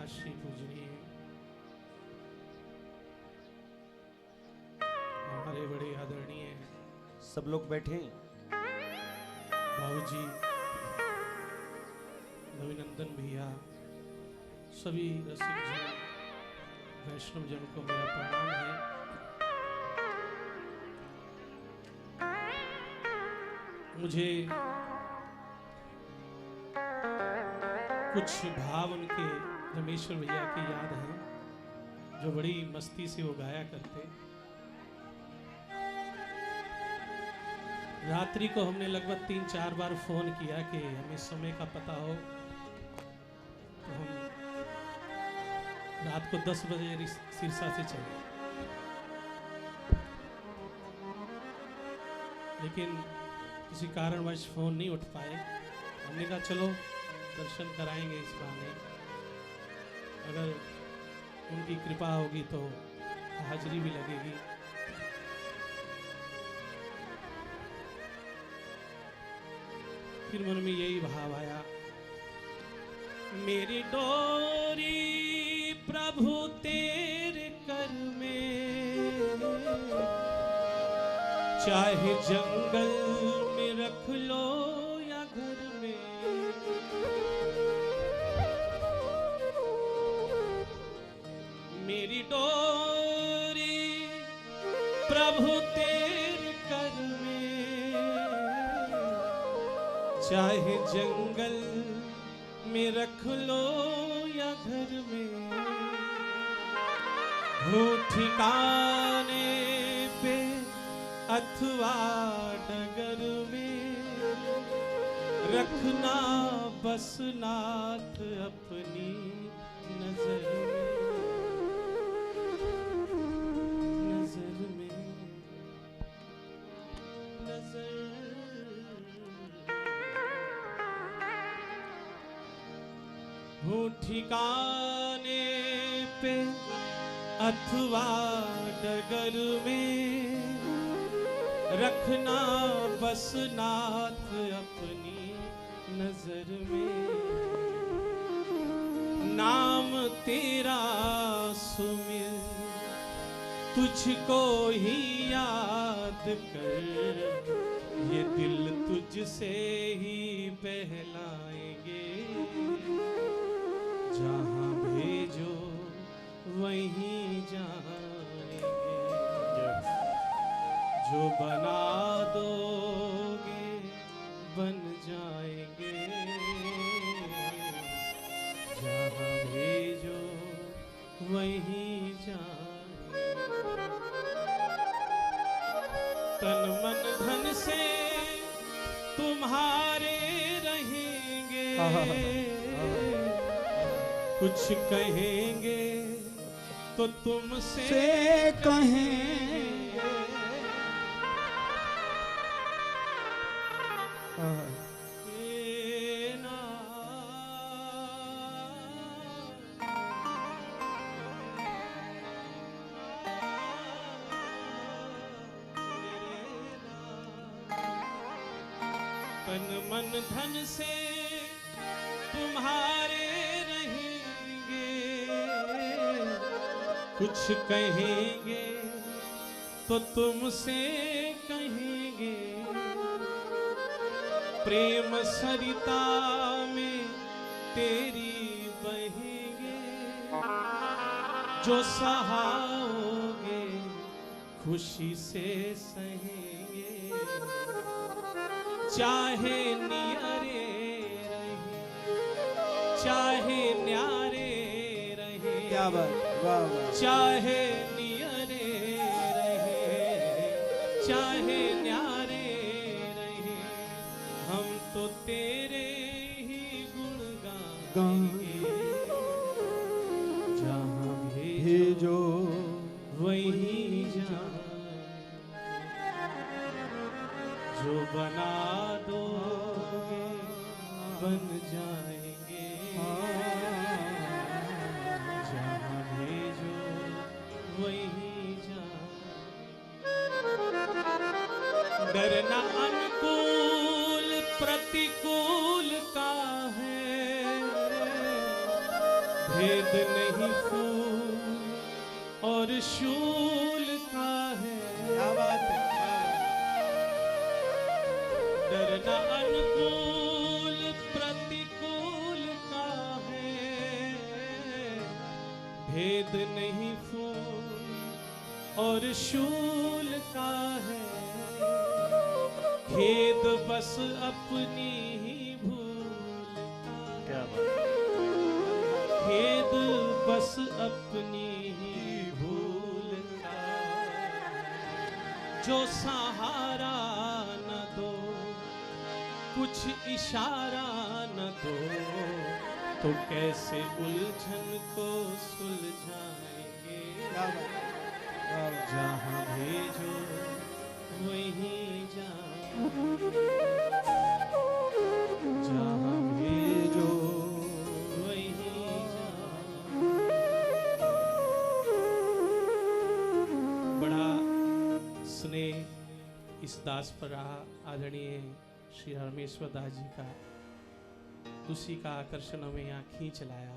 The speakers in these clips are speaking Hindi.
श्री पूजनीय हमारे बड़े आदरणीय सब लोग बैठे बाबूजी, रविनंदन भैया, सभी रसिक जन, वैष्णव जन को मेरा प्रणाम है। मुझे कुछ भाव उनके रमेश्वर भैया की याद है, जो बड़ी मस्ती से वो गाया करते। रात्रि को हमने लगभग 3-4 बार फोन किया कि हमें समय का पता हो, तो हम रात को 10 बजे सिरसा से चले, लेकिन किसी कारणवश फोन नहीं उठ पाए। हमने कहा चलो दर्शन कराएंगे इस बहाने, अगर उनकी कृपा होगी तो हाजिरी भी लगेगी। फिर मन में यही भाव आया, मेरी डोरी प्रभु तेरे कर में, चाहे जंगल में रख लो या घर में, मेरी डोरी प्रभु तेरे कर में, चाहे जंगल में रख लो या घर में, हो ठिकाने पे अथवा डगर में, रखना बस नाथ अपनी नजर में, नजर में, नजर। हो ठिकाने पे अथवा डगर में, रखना बस नाथ अपनी नजर में, नाम तेरा सुमिर तुझको ही याद कर, ये दिल तुझसे ही बहलाएंगे, जहाँ भेजो वहीं जाएंगे, जो बना दोगे बन जाएंगे, जहाँ भेजो वहीं जाएंगे, तन मन धन से तुम्हारे रहेंगे, कुछ कहेंगे तो तुमसे कहेंगे, तन मन धन से तुम्हारे रहेंगे, कुछ कहेंगे तो तुमसे कहेंगे, प्रेम सरिता में तेरी बहेंगे, जो सहाओगे खुशी से सहेंगे, चाहे नियरे रहे चाहे न्यारे रहे, क्या बात, वाह वाह, चाहे नियरे रहे चाहे न्यारे रहे, हम तो तेरे ही गुण गाएंगे, जहाँ भेजो वहीं जाएंगे, जो बना दोगे बन जाएंगे, जहाँ भेजो वहीं जाएंगे। डरना अनुकूल प्रतिकूल का है, भेद नहीं फूल और शूल का है, क्या बात है, डरना अनुकूल प्रतिकूल का है। भेद नहीं फूल और शूल का है, खेद बस अपनी ही भूल का, क्या बात खेद बस अपनी ही भूल का। जो सहारा न दो, कुछ इशारा न दो, तो कैसे उलझन को सुलझाएंगे। क्या बात, जहाँ भेजो वहीं जाओ, जहाँ भेजो वहीं जाओ। बड़ा स्नेह इस दास पर रहा आदरणीय श्री हरमेश्वर दास जी का, उसी का आकर्षण हमें यहाँ खींच लाया।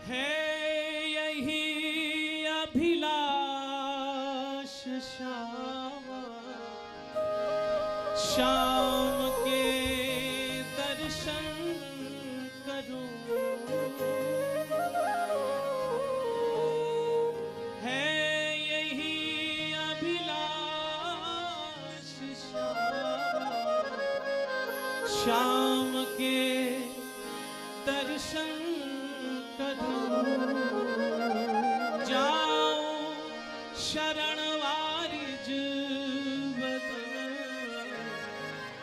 है यही अभिलाष श्यामा, शाम के दर्शन करूं। है यही अभिलाष श्यामा, शाम के दर्शन जाऊं शरण वारिज वदन,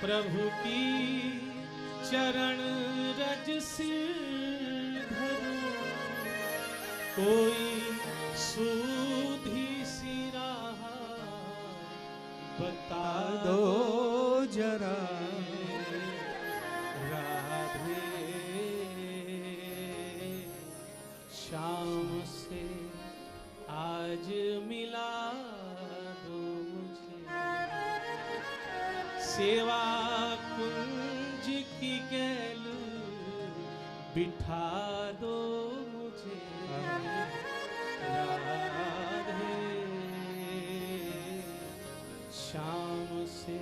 प्रभु की चरण रज सिर धरूं। कोई सूधी सी राह बता दो जरा, राधे। शाम से आज मिला दो मुझे, सेवा कुंज की गैल बिठा दो मुझे। राधे शाम से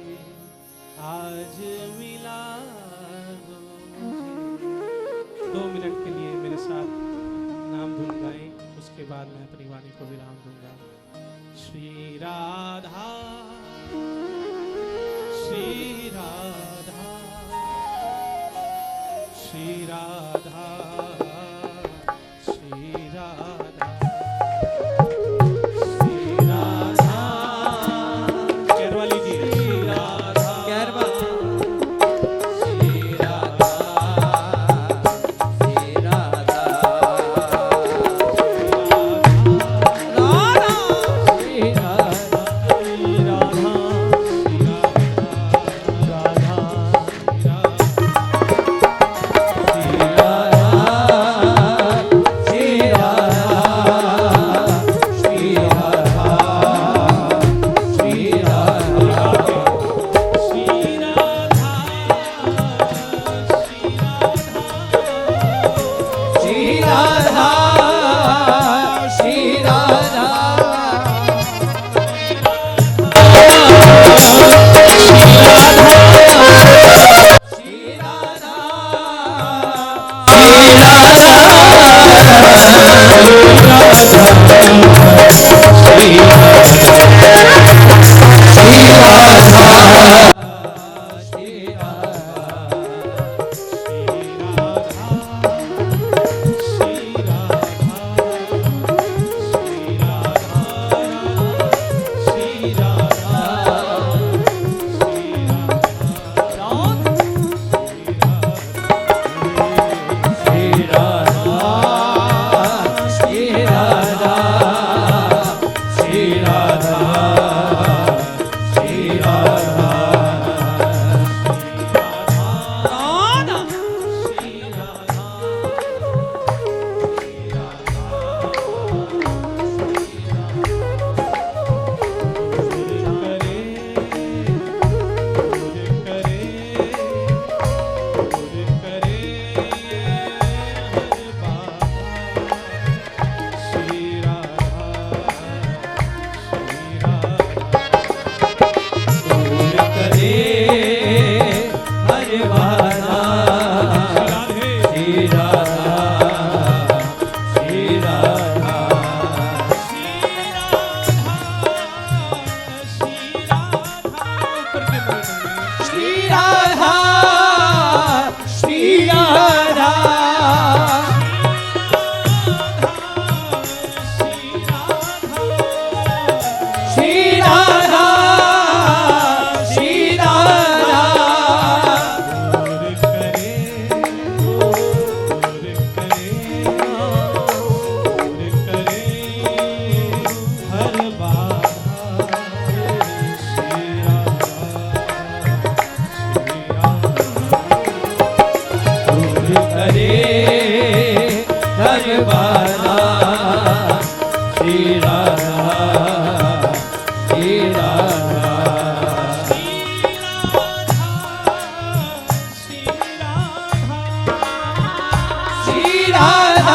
आज मिला दो मुझे। 2 मिनट के लिए मेरे साथ नाम धुन गाएं, उसके बाद मैं अपनी वाणी को विराम दूंगा। श्री राधा, श्री राधा, श्री राधा, श्री राधा, श्री राधा। केरवा लीजिए। श्री राधा, केरवा, श्री राधा, श्री राधा, श्री राधा, श्री राधा, श्री राधा, राधा, श्री राधा, श्री राधा। बार बारा श्री राधा श्री राधा श्री राधा श्री राधा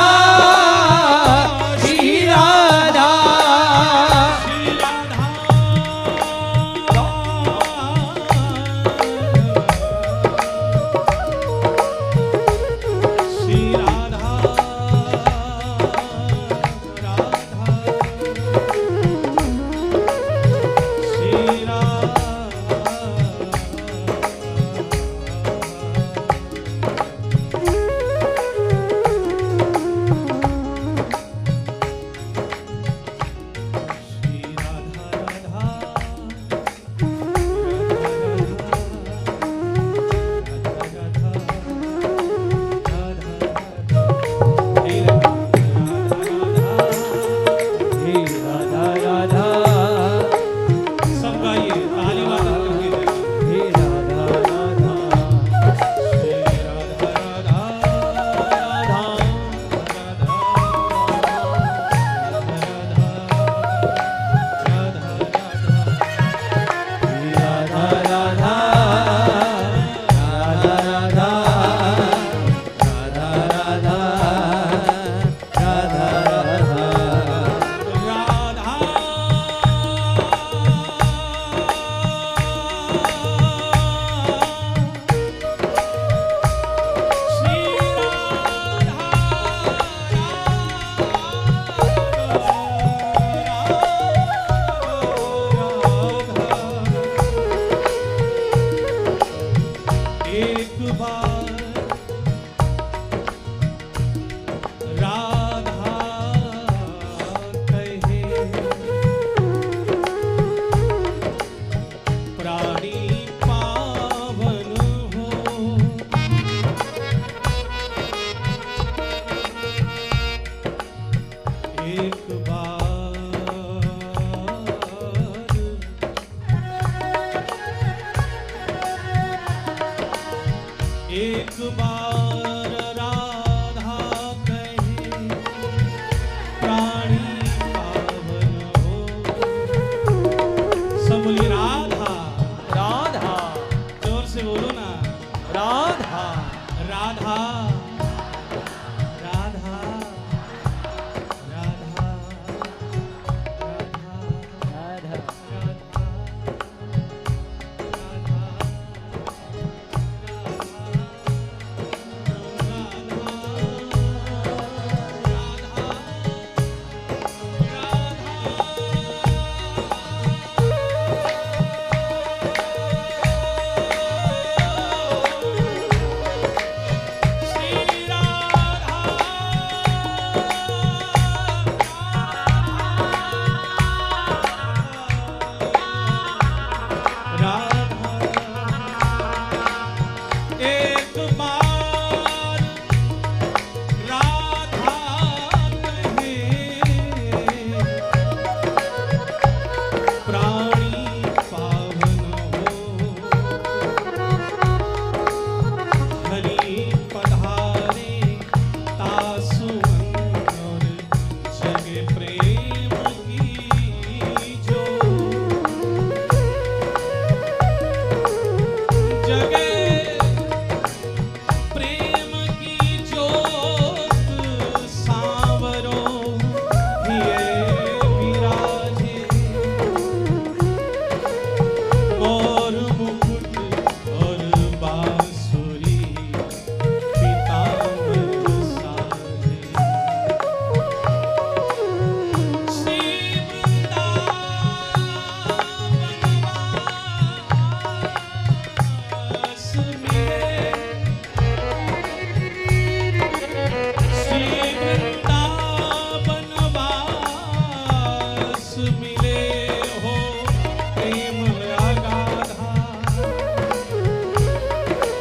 एक बार राधा कहे प्राणी पावन हो। सब बोलिए राधा राधा जोर से बोलो ना राधा राधा राधा राधा राधा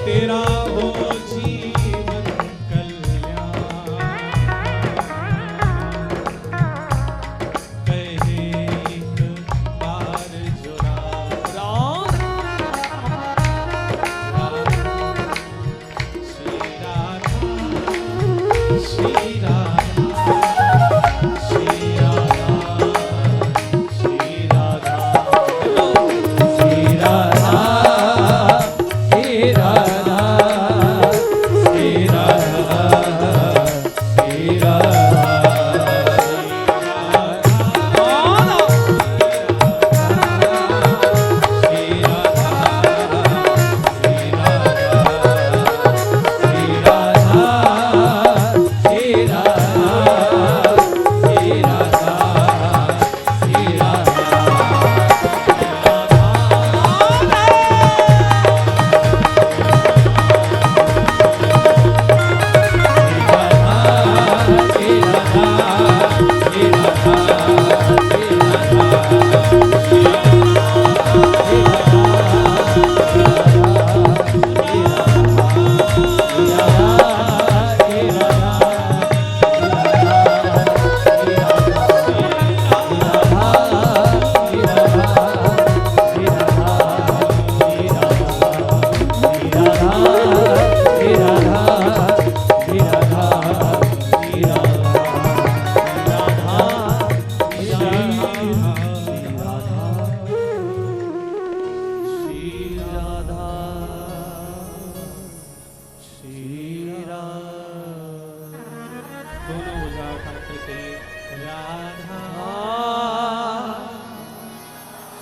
तेरा हो जीवन कल्याण कहे एक बार जो श्री राधा श्री राधा श्री राधा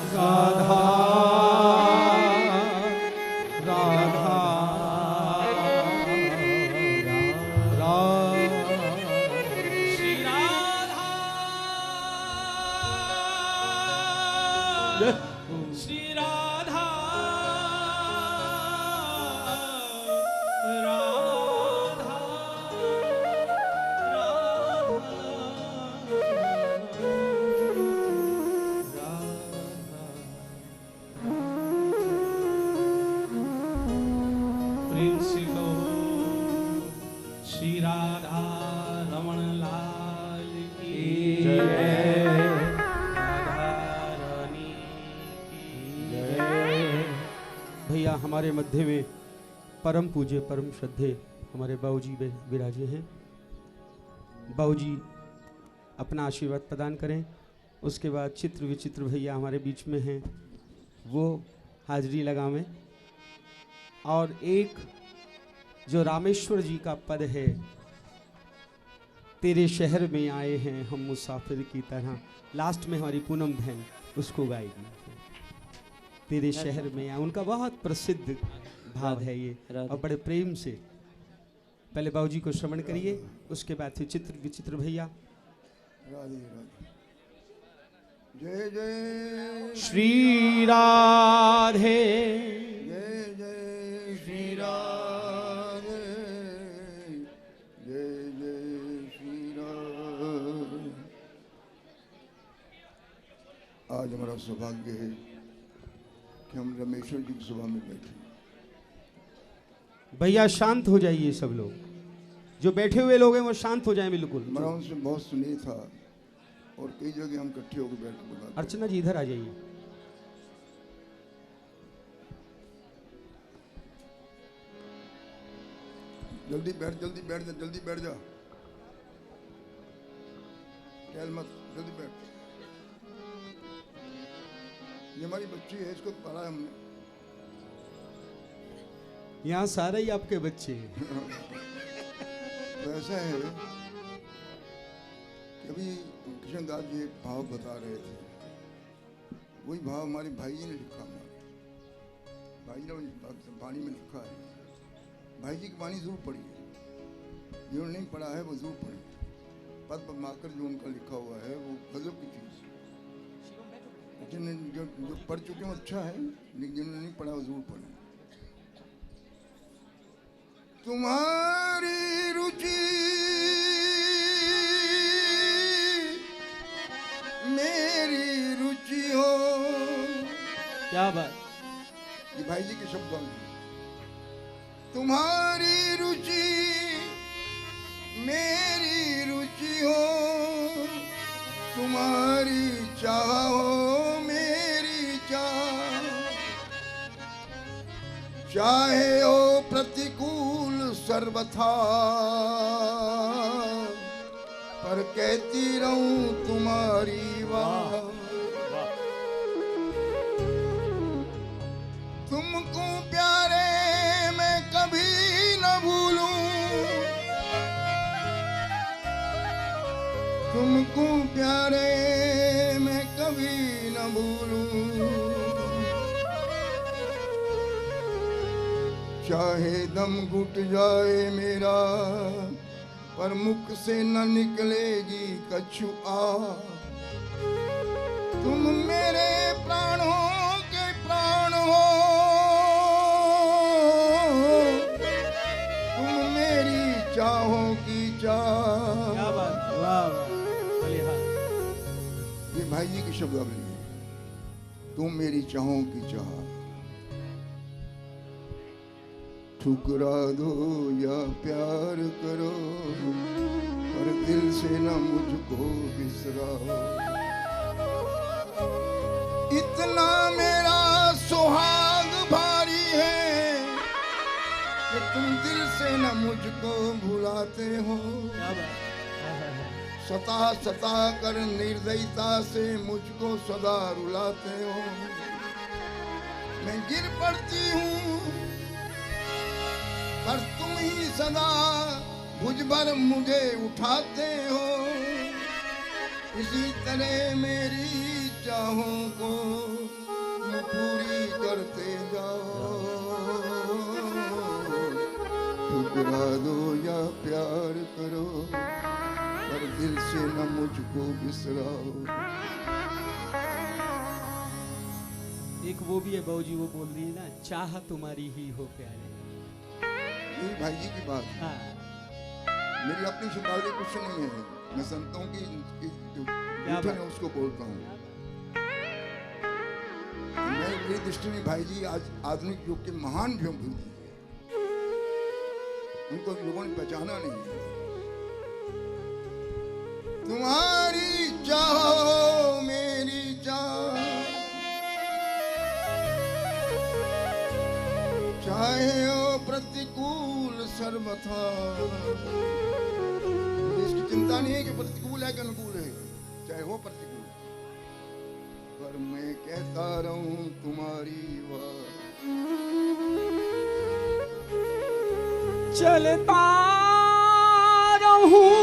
राधा राधा श्री राधा श्री राधा राधा प्रेम से कहो श्री राधा रमण लाल की जय। राधा रानी की जय। भैया हमारे मध्य में परम पूज्य परम श्रद्धे हमारे बाबूजी विराजे हैं। बाबूजी अपना आशीर्वाद प्रदान करें। उसके बाद चित्र विचित्र भैया हमारे बीच में हैं, वो हाजिरी लगावें। और एक जो रामेश्वर जी का पद है, तेरे शहर में आए हैं हम मुसाफिर की तरह, लास्ट में हमारी पूनम बहन उसको गाएगी। तेरे शहर में आए, उनका बहुत प्रसिद्ध भाव है ये, और बड़े प्रेम से पहले बाबूजी को श्रवण करिए, उसके बाद फिर चित्र विचित्र भैया। राधे राधे। जय जय श्री राधे जय जय श्री राधे जय जय श्री राधे। आज हमारा सौभाग्य है कि हम रमेश्वर जी की सभा में बैठे। भैया शांत हो जाइए, सब लोग जो बैठे हुए लोग हैं वो शांत हो जाएं बिल्कुल। हमारा उनसे बहुत स्नेह था और कई जगह हम इकट्ठे होकर बैठ कर बुलाते। अर्चना जी इधर आ जाइए। जल्दी बैठ जा, जल्दी बैठ जा, टहल मत, जल्दी बैठ। ये हमारी बच्ची है, इसको पढ़ा है हमने। यहाँ सारे ही आपके बच्चे हैं। तो ऐसा है कि अभी कृष्णदास जी एक भाव बता रहे थे, वही भाव हमारे भाई जी ने लिखा। भाई जी ने वाणी में लिखा है। भाई जी की वाणी जरूर पढ़ी है, जिन्होंने नहीं पढ़ा है वो जरूर पढ़े। पद पद्माकर जो उनका लिखा हुआ है वो गजब की चीज। जिन्होंने जो पढ़ चुके हैं अच्छा है, लेकिन जिन्होंने नहीं पढ़ा वो जरूर पढ़े। तुम्हारी रुचि मेरी रुचि हो। क्या बात। ये भाई जी के शब्दों में। तुम्हारी रुचि मेरी रुचि हो, तुम्हारी चाह हो मेरी चाह। चाहे हो प्रतिकूल सर्वथा, पर कहती रहूं तुम्हारी वाह। तुमको प्यारे मैं कभी न भूलूं, तुमको प्यारे मैं कभी न भूलूं। चाहे दम घुट जाए मेरा, पर मुख से न निकलेगी कछु आ। तुम मेरे प्राणों के प्राण हो, तुम मेरी चाहों की चाह। क्या बात। वाह वाह। ये भाई जी की शब्दावली है। तुम मेरी चाहों की चाह। ठुकरा दो या प्यार करो, पर दिल से न मुझको बिसराओ। इतना मेरा सुहाग भारी है कि तुम दिल से न मुझको भुलाते हो। सता सता कर निर्दयता से मुझको सदा रुलाते हो। मैं गिर पड़ती हूँ पर तुम ही सदा भुज भर मुझे उठाते हो। इसी तरह मेरी चाहों को पूरी करते जाओ, ठुकरा दो या प्यार करो, पर दिल से न मुझको बिसराओ। एक वो भी है बाबूजी, वो बोल रही है ना, चाह तुम्हारी ही हो प्यारे। यही भाई जी की बात है। हाँ, मेरी अपनी शब्दावली कुछ नहीं है, मैं संतों की जो लिखन है उसको बोलता हूँ। मैं मेरी दृष्टि में भाई जी आज आधुनिक युग के महान व्यक्ति हैं, उनको लोगों ने पहचाना नहीं है। तुम्हारी चाहो मेरी चाह, चाहे हो प्रतिकूल सर्वथा, इसकी चिंता नहीं है कि प्रतिकूल है कि अनुकूल है, चाहे हो प्रतिकूल, पर मैं कहता रहूं तुम्हारी बात। चलता रहूं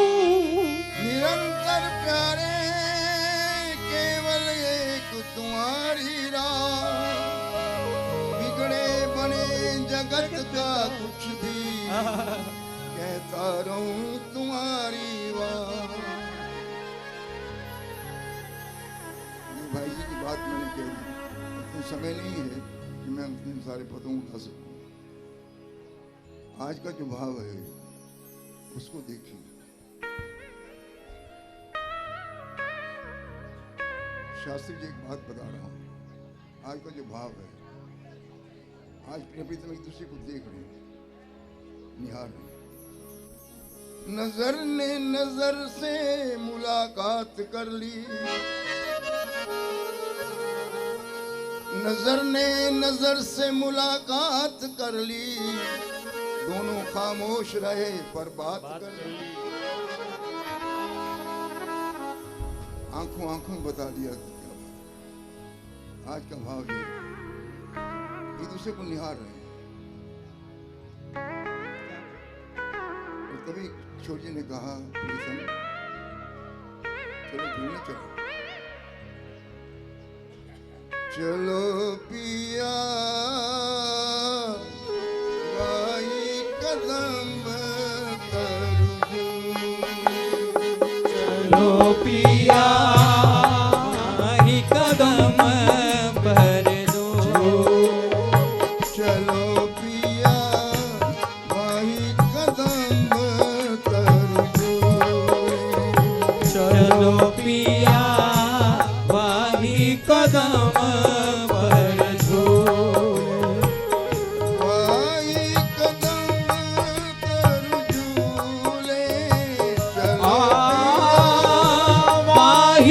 निरंतर प्यारे, केवल एक तुम्हारी राह, बिगड़े बने जगत का कुछ भी, कहता रहूं तुम्हारी बात। ये भाई जी की बात मैंने कह दी, इतना समय नहीं है कि मैं अपने सारे पदों उठा सकूं। आज का जो भाव है उसको देखिए। शास्त्री जी एक बात बता रहा हूं, आज का जो भाव है, आज प्रियतम एक दूसरे को देख रहे हैं, निहार रहे हैं। नजर ने नजर से मुलाकात कर ली, नजर ने नजर से मुलाकात कर ली, दोनों खामोश रहे पर बात कर ली। आंखों आंखों में बता दिया कि क्या बात। आज का भाव ये एक दूसरे को निहार रहे हैं। और तभी किशोर जी ने कहा, चलो घूमने चलो। चलो पिया भाई कदम चलो पिया ही कदम भर दो, चलो पिया भाई कदम कर दो, चलो पिया वही कदम पर झूले, भाई कदम कर झूले, चलो पिया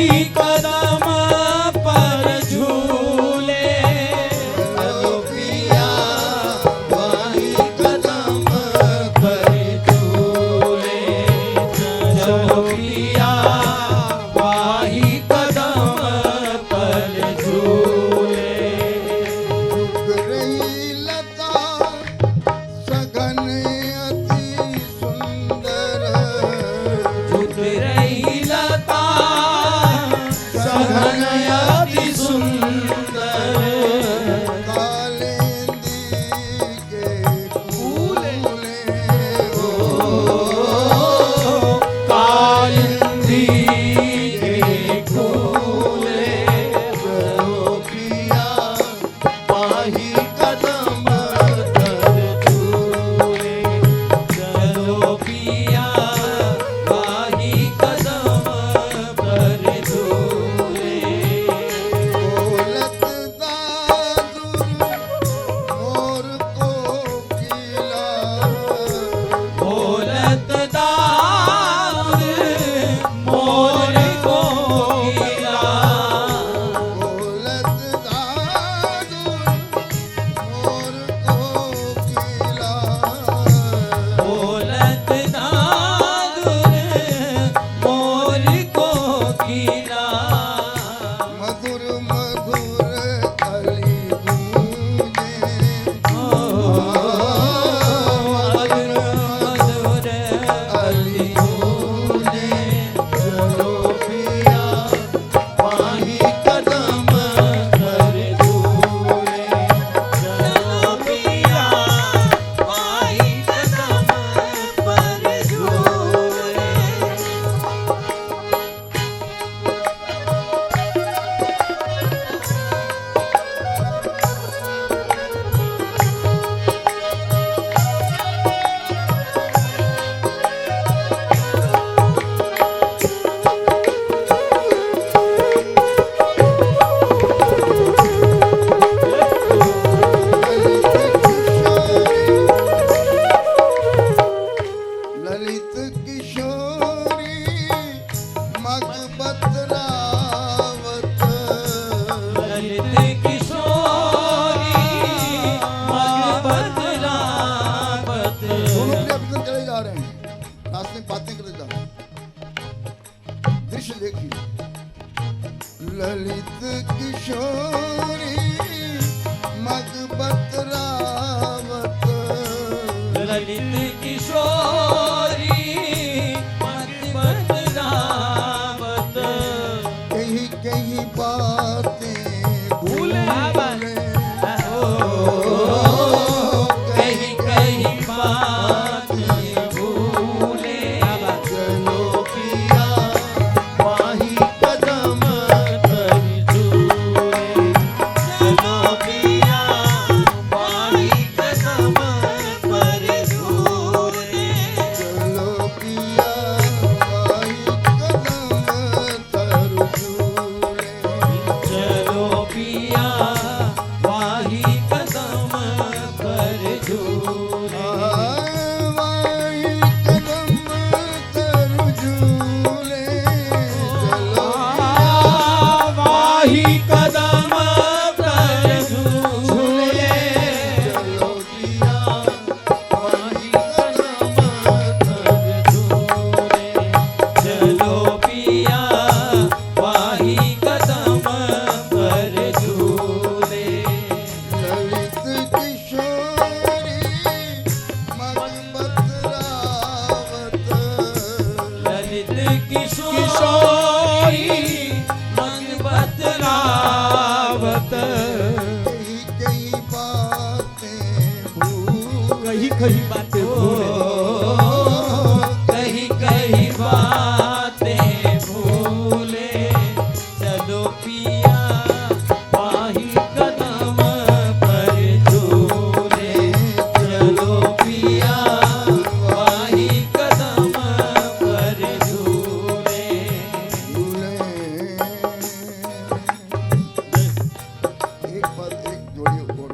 रास्ते में बातें करते जा रहे हैं। दृश्य देखिए, ललित किशोरी मगबत रावत, ललित किशोरी मगबत रावत, कहीं कहीं बातें भूले, कहीं कहीं बातें भूले, चलो पिया माही कदम कर झूले, चलो पिया माही कदम पर झूले, चलो पिया माही कदम तर झूले, चलो पिया माही कदम पर झूले, माही कदम तर झूले, चलो माही कदम पर झूले, चलो पिया माही कदम तर झूले, चलो पिया माही कदम पर झूले, ललित किशोरी मगबत रावत, ललित किशोरी मगबत रावत, कहीं कहीं बातें भूल, कहीं कहीं बातें भूले, कहीं कहीं बातें भूले, चलो पिया माही कदम पर झूले, चलो पिया माही कदम पर झूले, झूले। एक बात, एक जोड़ी और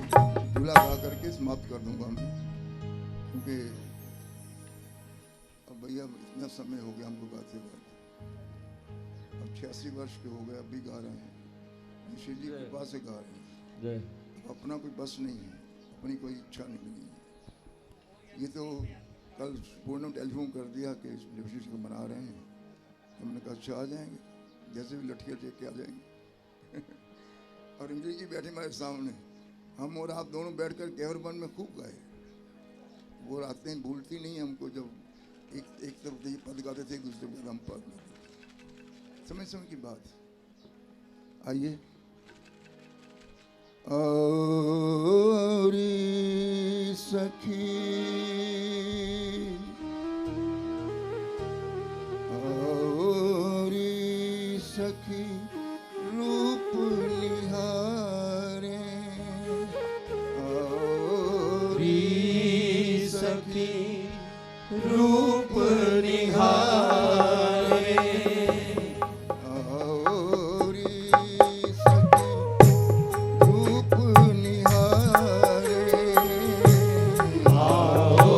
झूला गा करके समाप्त कर दूंगा मैं, क्योंकि अब भैया इतना समय हो गया हमको गाते गाते, अब 86 वर्ष के हो गए, अब भी गा रहे हैं, ऋषि जी के पास से गा रहे हैं। अब अपना कोई बस नहीं है, अपनी कोई इच्छा नहीं बनी है। ये तो कल पूर्णम टेलीफोन कर दिया कि ऋषि को मना रहे हैं, हमने कहा अच्छा आ जाएंगे, जैसे भी लठिया टेक के आ जाएंगे। और इंद्र जी बैठे हमारे सामने, हम और आप दोनों बैठकर गैरबन में खूब गाए। वो रातें भूलती नहीं हमको, जब एक तरफ ये पद गाते थे, एक दूसरे पे हम पद गाते थे। समय समय की बात। आइए। औरी सखी औरी सखी रूप निहारे, औरी सखी रूप निहारे, औरी सखी रूप निहारे,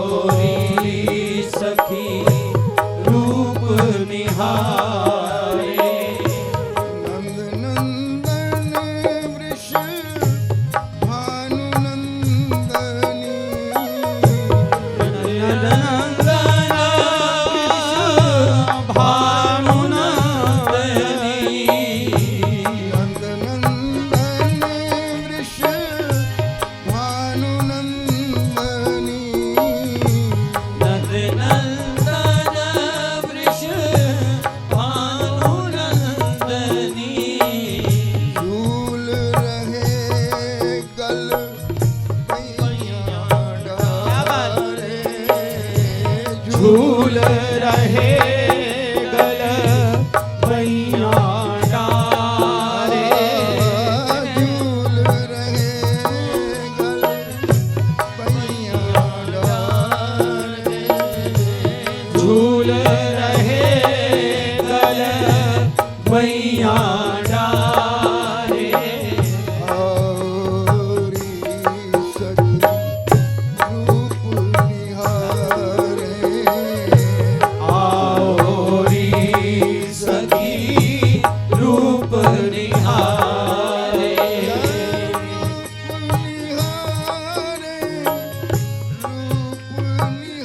औरी सखी रूप निहारे, नंद नंदन वृष भानु नंदनी, नंदन भानु नंदनी, नंद नंदन वृष भानु नंदनी, नंद नंदन वृष भानु नंदनी, झूल रहे गल कैया डारे, झूल रहे गल भैया डारे, झूल रहे गल कैया डारे, झूल रहे गल भैया डारे, औरी सखी रूप निहारे, औरी सखी रूप निहारे, रूप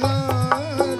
निहारे,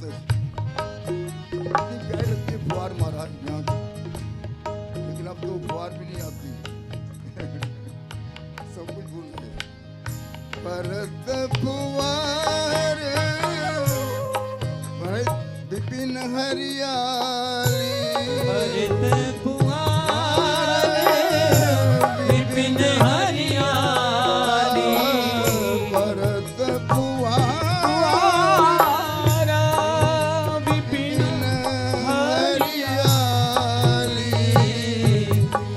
लगता है, इतनी प्यारी लगती है फुहार महाराज यहाँ की। लेकिन अब तो फुहार भी नहीं आती सब कुछ भूल गए। परत फुहार विपिन हरियाली, भरत फुहार विपिन हरियाली, परत फुहार विपिन हरियाली,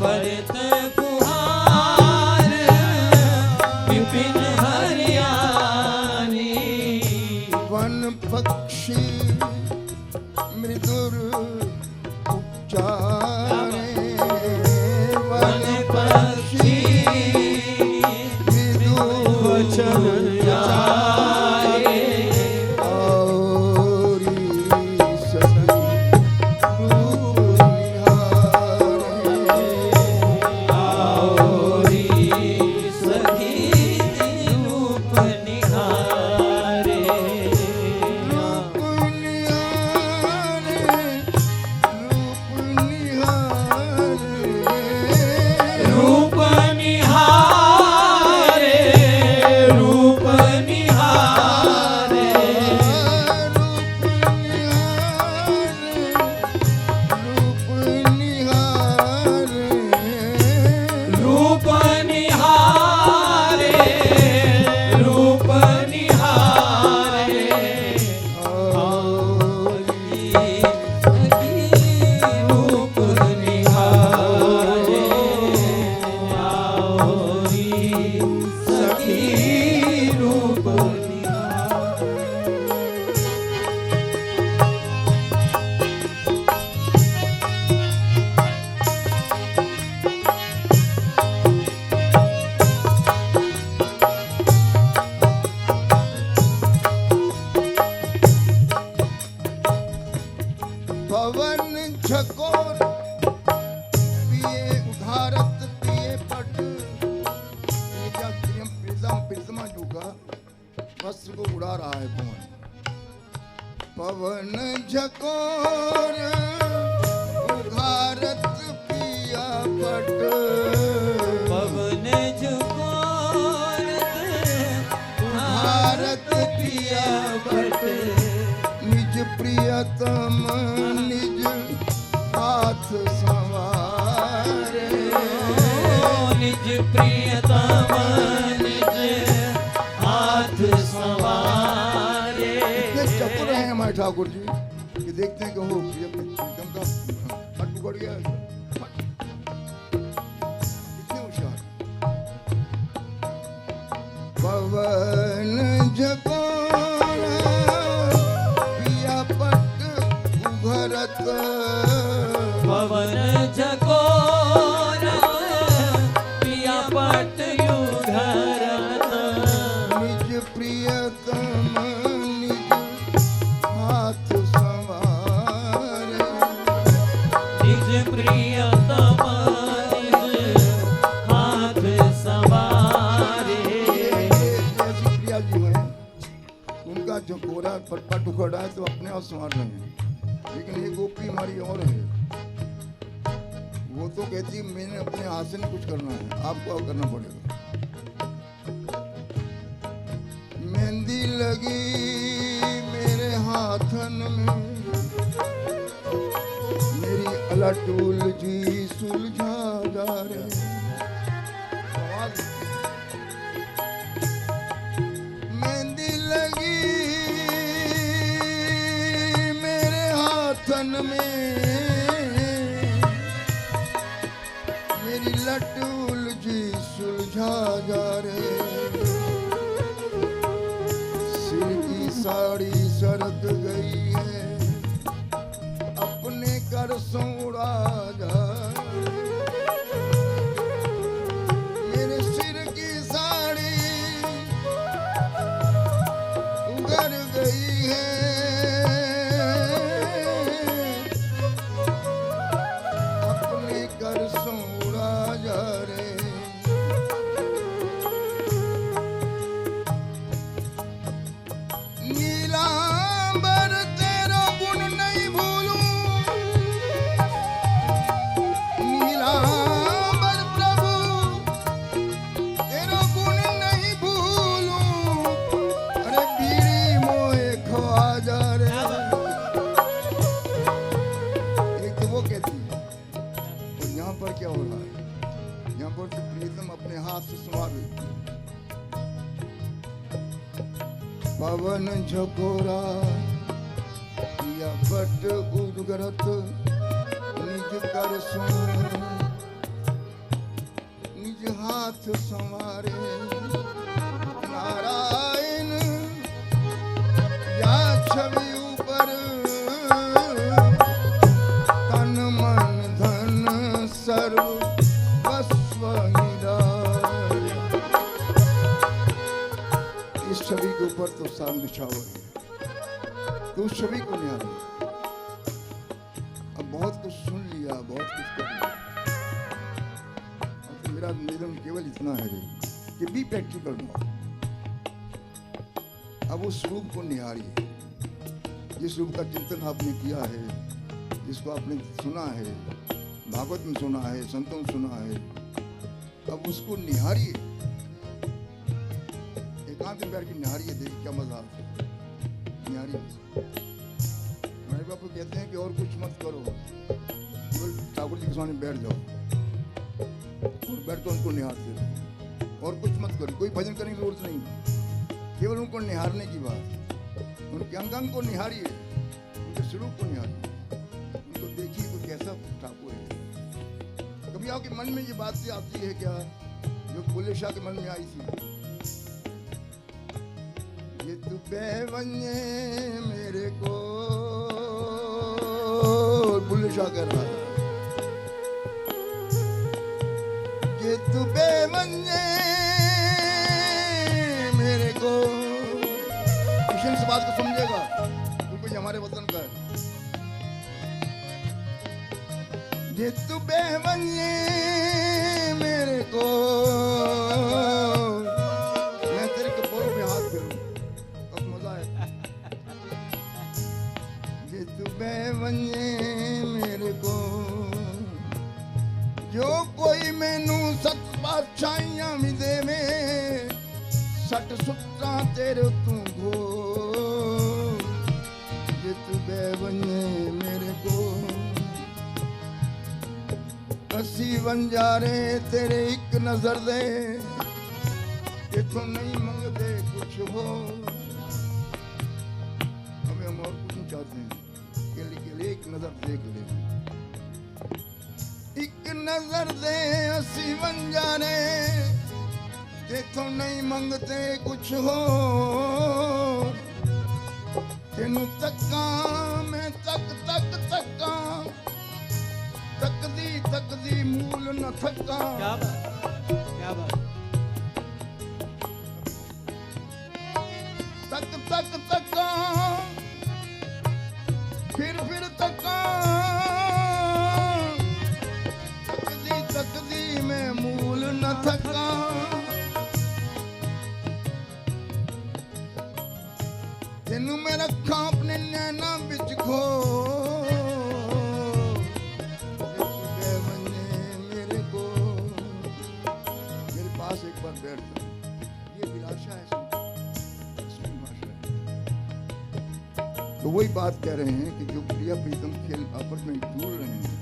भरत फुहार विपिन हरियाली, वन पक्षी मृदुर उपचारे, वन पक्षी मृदुर उपचारे, औरी सखी रूप निहारे, औरी सखी रूप निहारे, रूप निहारे, रूप निहारे, रूप निहारे, रूप निहारे, रूप निहारे, सखी रूप निहारे। पवन झकोर पिए उधारत पिए पट, ये क्या प्रिज्मा का वस्त्र को उड़ा रहा है पवन। पवन झकोर उधारत पिया पट, पवन झकोर भारत पिया पट, निज प्रियतम निज हाथ संवारे, निज प्रियतम निज हाथ संवारे। इतने चतुर हैं हमारे ठाकुर जी कि देखते हैं कि वो प्रियतम का हट उगड़ गया, इतने होशियार। पवन झकोर पिया पट उभरत, पवन झकोर पिया पट युधरत, निज प्रियतम निज हाथ संवारे, निज प्रियतम निज हाथ संवारे। जैसी प्रिया जी हैं उनका जो गोरा पट उखड़ा है तो अपने आप संवार रहे हैं, लेकिन ये गोपी हमारी और है, वो तो कहती है मैंने अपने हाथ से नहीं कुछ करना है, आपको अब करना पड़ेगा। मेहंदी लगी मेरे हाथन में, मेरी अलाटूल जी सुलझा जा रहे। मेहंदी लगी मेरे हाथन में, मेरी लटूल जी सुलझा जा रे, सिर की साड़ी सरक गई है अपने कर सोड़ा जा, मेरे सिर की साड़ी उगड़ गई है अपने कर सोड़ा जा रे, नीला पवन झकोरा या बट उदगरत निज कर सुन निज हाथ संवारे नारायण या छवि ऊपर तन मन धन सर्व वस्व निराय। इस छवि के ऊपर तो साम निछावर है, तो उस छवि को निहारो। अब बहुत कुछ सुन लिया, बहुत कुछ कर लिया, अब तो मेरा निवेदन केवल इतना है कि बी प्रैक्टिकल रहो। अब उस रूप को निहारिए, जिस रूप का चिंतन आपने किया है, जिसको आपने सुना है, भागवत में सुना है, संतों में सुना है, अब उसको निहारिए, एकांत में बैठ के निहारिए, देखिए क्या मजा आता है। निहारिए। मेरे बापू कहते हैं कि और कुछ मत करो, केवल ठाकुर जी के सामने बैठ जाओ और बैठ कर उनको निहारते रहो, और कुछ मत करो, कोई भजन करने की जरूरत नहीं, केवल उनको निहारने की बात। उनके अंग अंग को निहारिए, उनके स्वरूप को निहारिए, उनको देखिए तो कैसा ठाकुर है। कभी आपके मन में ये बात से आती है क्या, जो बुल्ले शाह के मन में आई थी, ये तू बेवन्ये मेरे को, बुल्ले शाह कह रहा है, ये तू बेवन्ये मेरे को। किशन इस बात को समझेगा क्योंकि ये हमारे वतन का है। ये तू बेवन्ये मेरे को, मैं तेरे कपोरों पे हाथ फेरूं, अब मजा है। ये तू बेवन्ये मेरे को, जो कोई मैनू सत पातशाहियां भी देवे, सट सुत्ता तेरे तू घो। जे तू बेवन्ये मेरे को, असी वंजारे तेरे एक नजर दे, कि तू नहीं मंगते कुछ हो। हमें हम और कुछ नहीं चाहते हैं, केवल एक नजर देख ले, एक नजर दे असी वंजारे, ते तो नहीं मंगते कुछ हो। तेनू तक्का मैं तक तक तक्का, तकदी तकदी मूल न थक्का। क्या बात, क्या बात। तक तक तक्का, फिर तक्का, तकदी तकदी में मूल न थक्का। तेनू मैं रखा अपने नैना बिच खो, मेरे को मेरे पास एक बार बैठ जा। ये विलासा है, भाषा है। तो वही बात कह रहे हैं कि जो प्रिया प्रीतम खेल आपस में झूल रहे हैं,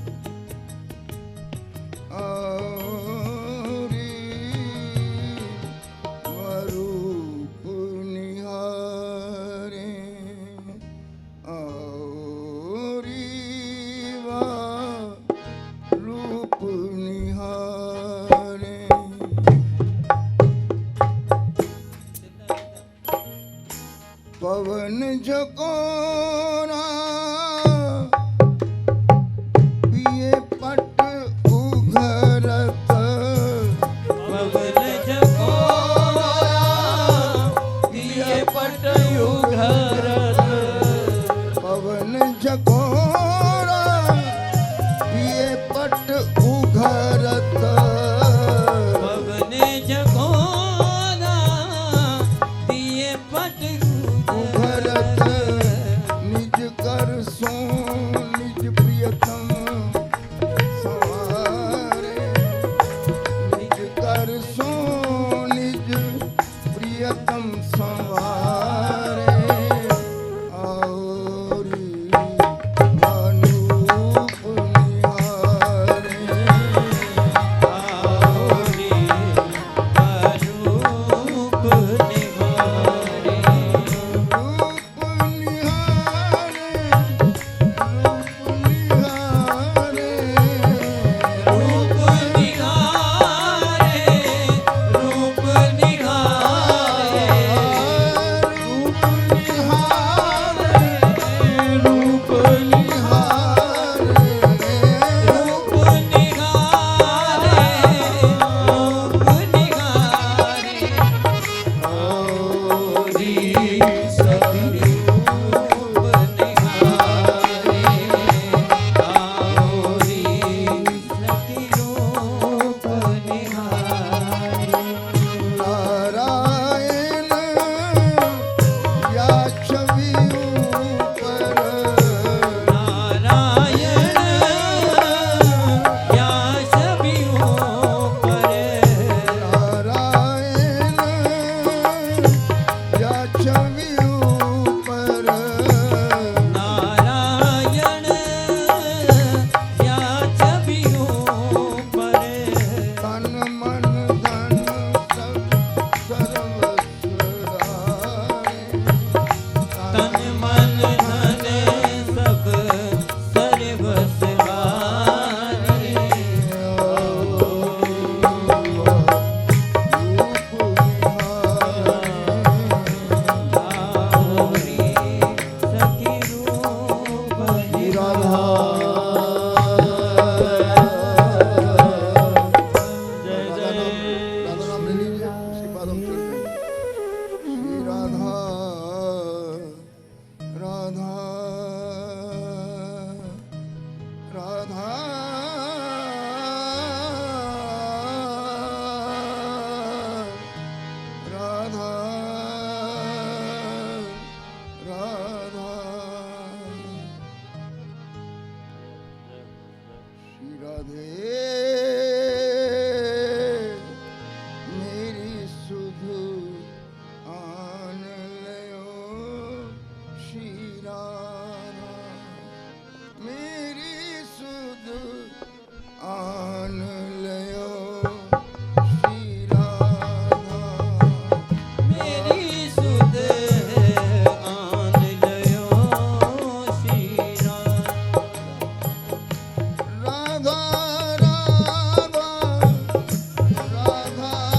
पवन झकोरा पिए पट उघरत, पवन झकोरा पिए पट उघरत, पवन झकोरा पिए पट उघरत, पवन झकोरा पिए पट उघरत, निज कर सो निज प्रियतम संवारे, निज कर सो निज प्रियतम संवारे। औरी राधे मेरी सुध आन लयो श्री राधा मेरी सुध आन लयो श्री राधा मेरी सुध आन लयो श्री राधा राधा राधा राधा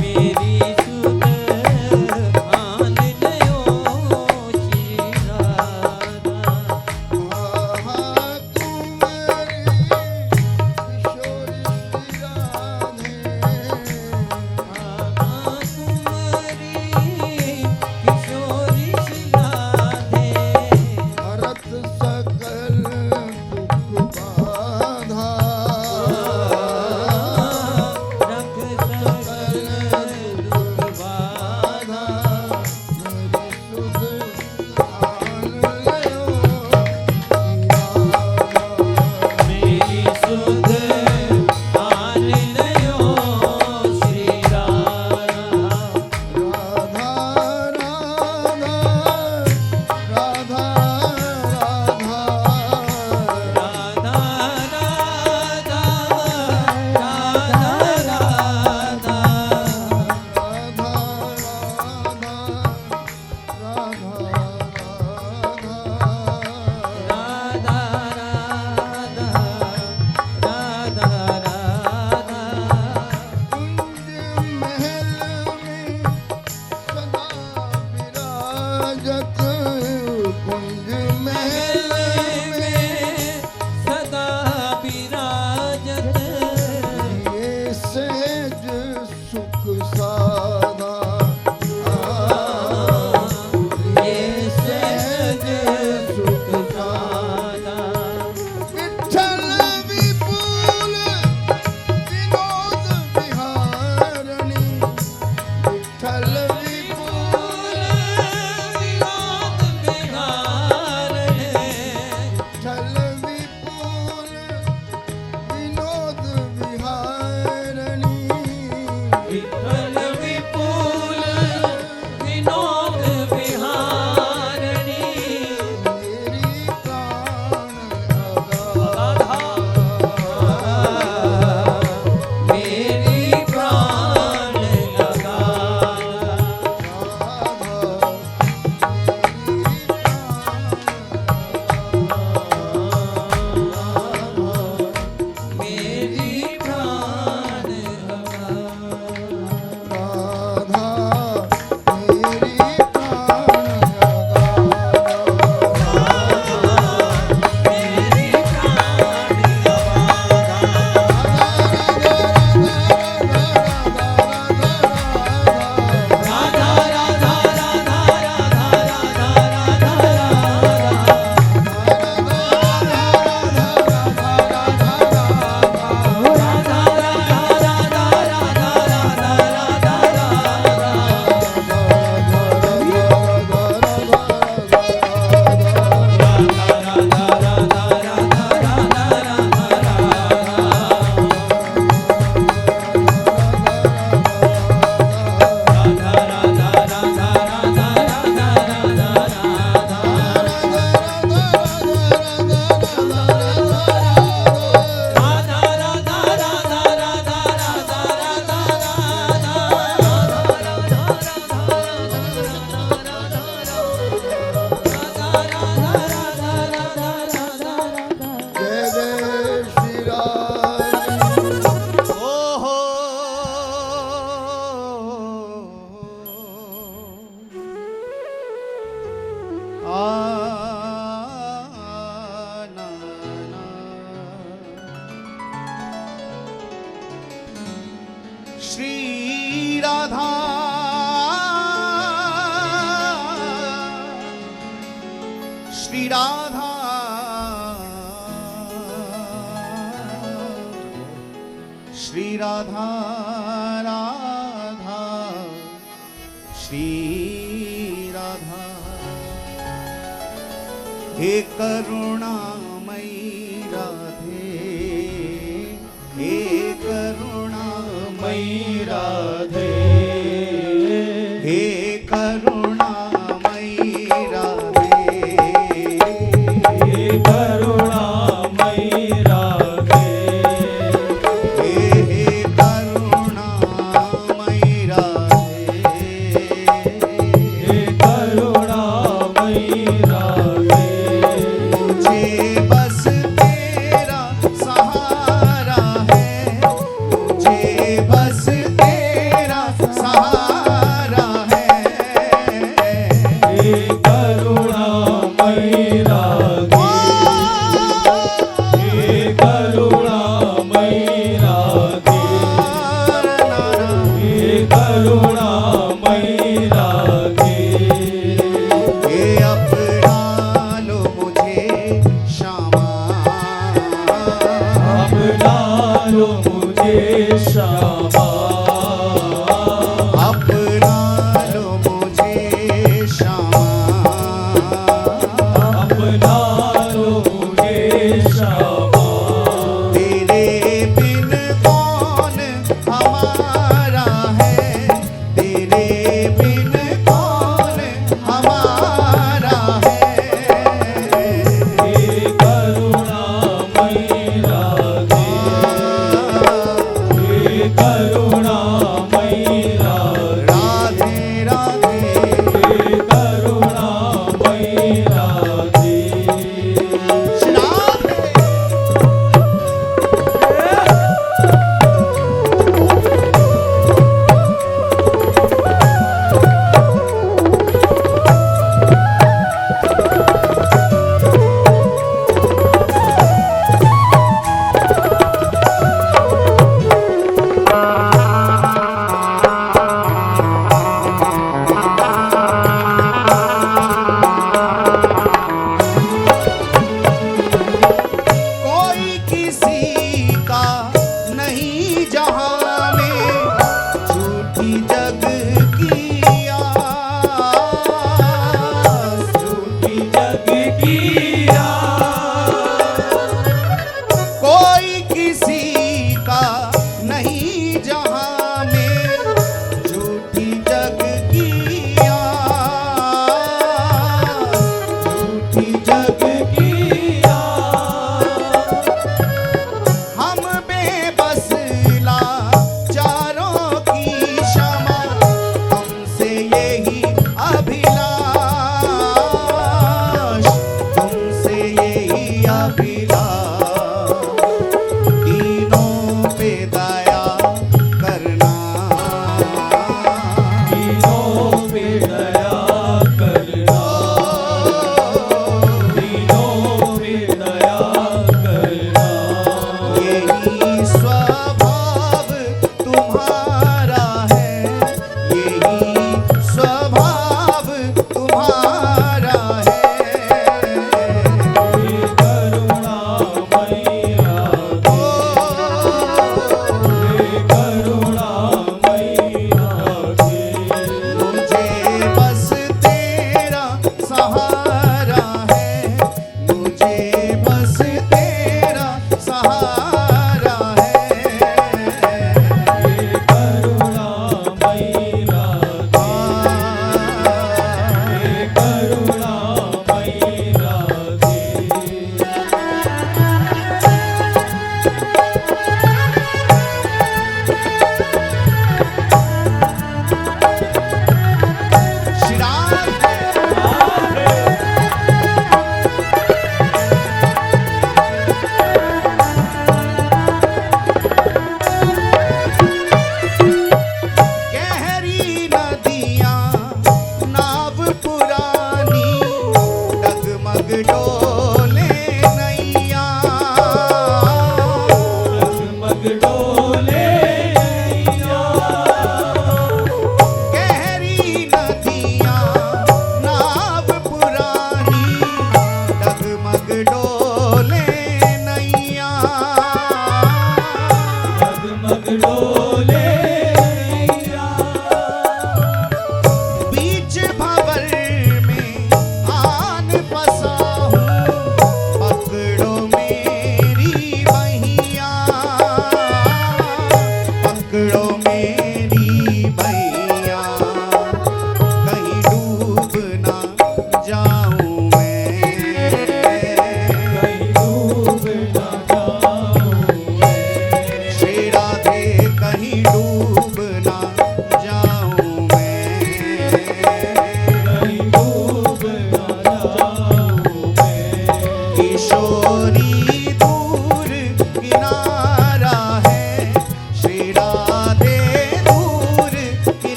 मेरी सुध आन लयो श्री राधा कुमारी किशोरी राधे भरत सकल दुख बाधा रख सकल दुख बाधा मेरी सुध आन लयो श्री राधा राधा राधा राधा राधा राधा राधा राधा कुंज महल महल में सदा विराजत ये सहज सुख साधा ये सहज सुख साधा विठ्ठल विपुल विनोद विहारणी विठ्ठल विपुल विनोद विहारणे श्री राधा श्री राधा राधा श्री राधा हे करुणामयी राधे हे करुणामयी राधे हे करुणामयी राधे हे करुणामयी राधे हे करुणामयी राधे हे करुणामयी राधे मुझे बस तेरा सहारा है मुझे बस तेरा सहारा है हे करुणामयी राधे हे करुणामयी राधे हे करुणामयी राधे हे अपना लो मुझे श्यामा अपना लो मुझे श्यामा अपना लो मुझे श्यामा अपना लो मुझे श्यामा तेरे बिन कौन हमारा है तेरे बिन कौन हमारा है हे करुणामयी राधे हे करुणामयी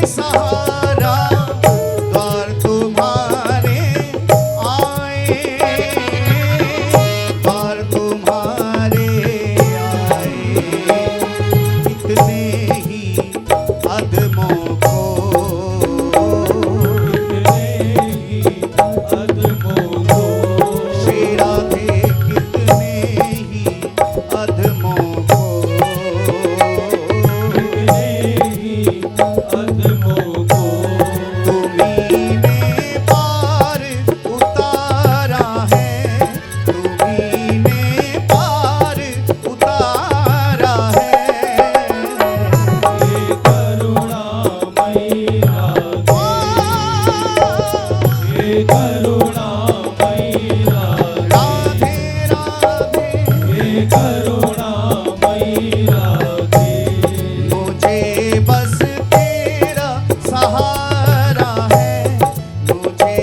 सहारा द्वार तुम्हारे आए, द्वार तुम्हारे आए, कितने ही अधमों को, श्री राधे कितने ही अधमों को, तुम्हीं ने पार उतारा है, तुम्हीं ने पार उतारा है। राधे राधे मुझे बस तेरा सहारा है, मुझे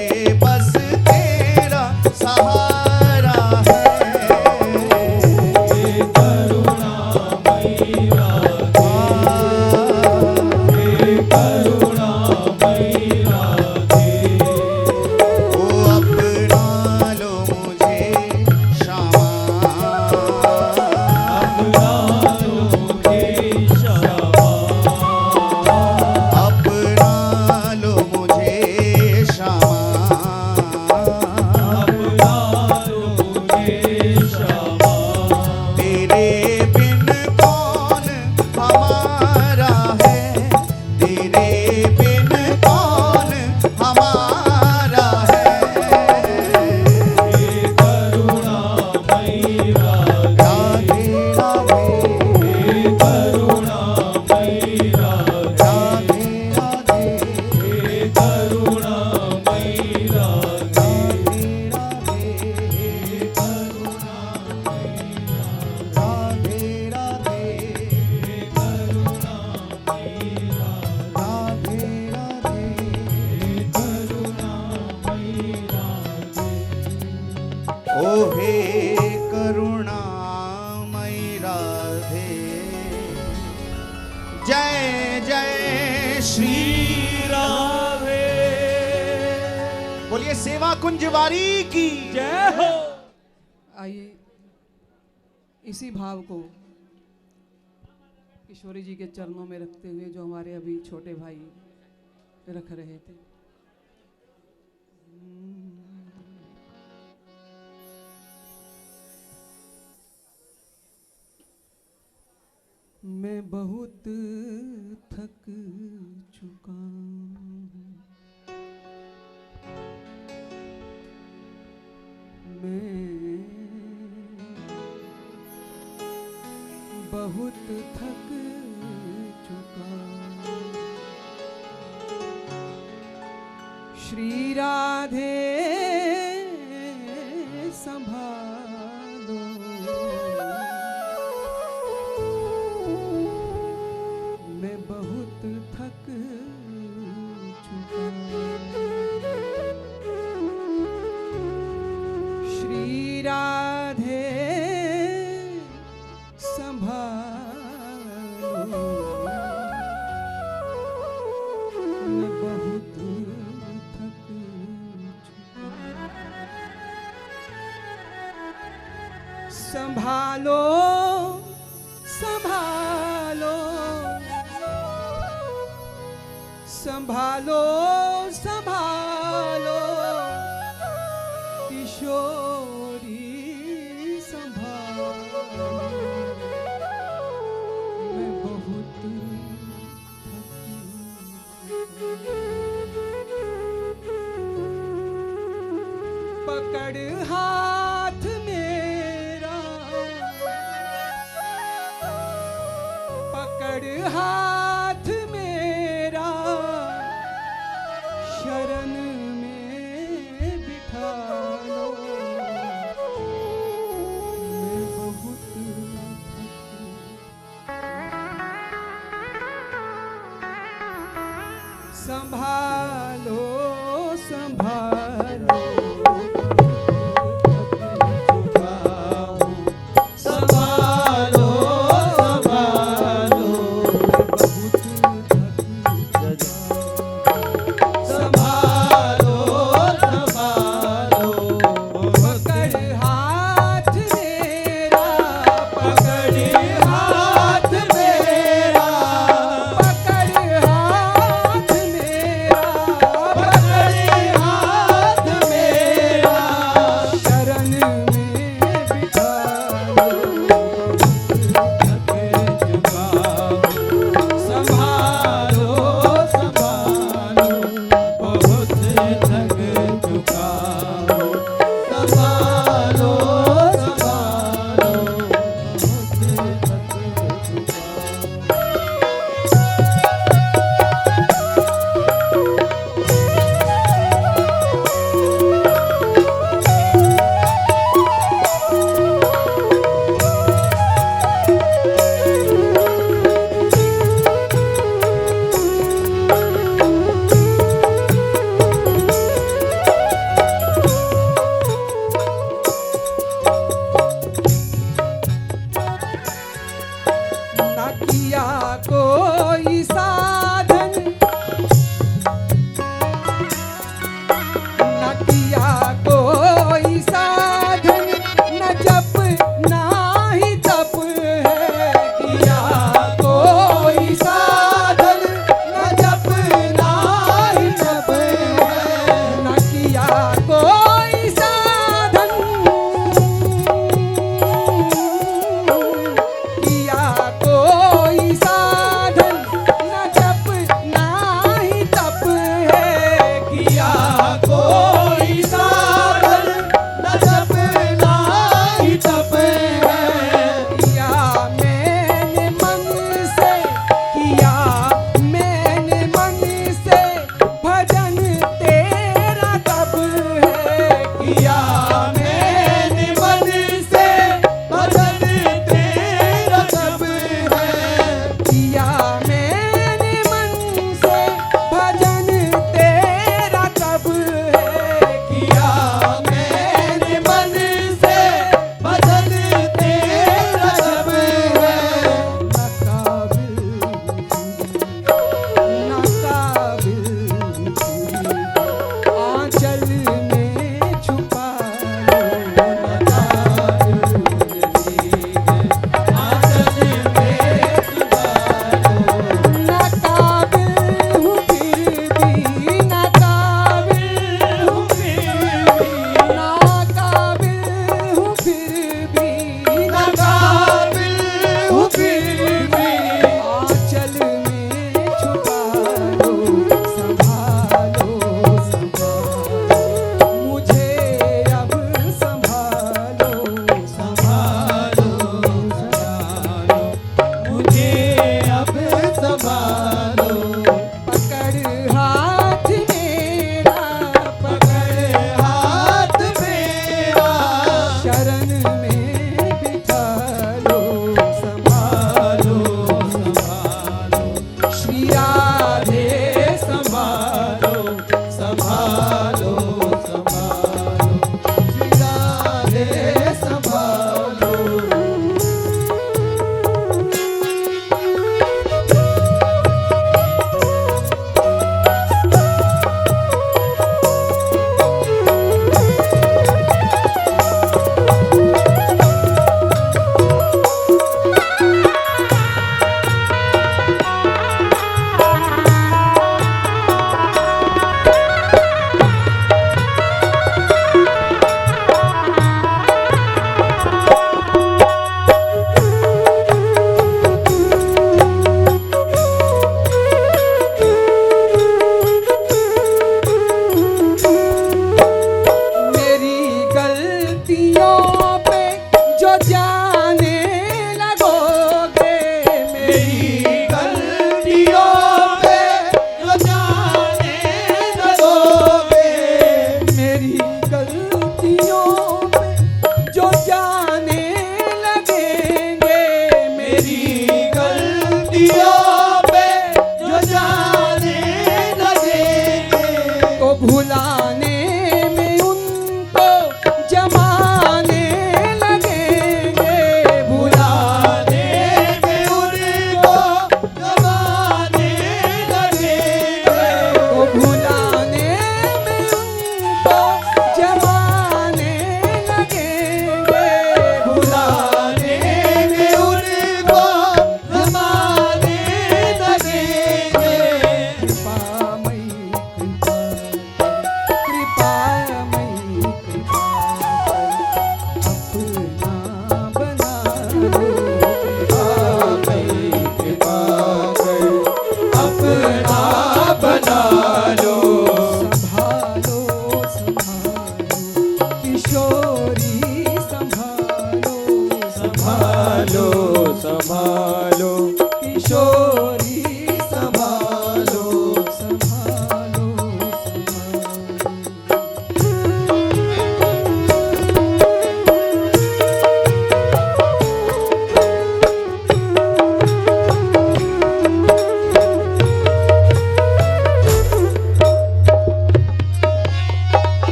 बस तेरा सहारा है। ओ अपना लो मुझे क्षमा, अपना लो मुझे क्षमा, तेरे बिन कौन हमारा है, तेरे बिन कौन हमारा है। राधे राधे ओ हे करुणामयी राधे, जय जय श्री राधे। बोलिए सेवा कुंजवारी की जय हो। आइए इसी भाव को किशोरी जी के चरणों में रखते हुए जो हमारे अभी छोटे भाई रख रहे थे। मैं बहुत थक चुका हूँ, मैं बहुत थक चुका हूँ। श्री राधे संभालो, मैं बहुत थक चुका हूँ। श्री राधे संभालो, मैं बहुत थक चुका हूँ। संभालो संभालो संभालो संभालो किशोरी संभालो, मैं बहुत पकड़ हाथ मेरा, पकड़ हाथ मेरा, शरण में बिठा लो, मैं बहुत संभालो संभालो संभालो संभालो बहुत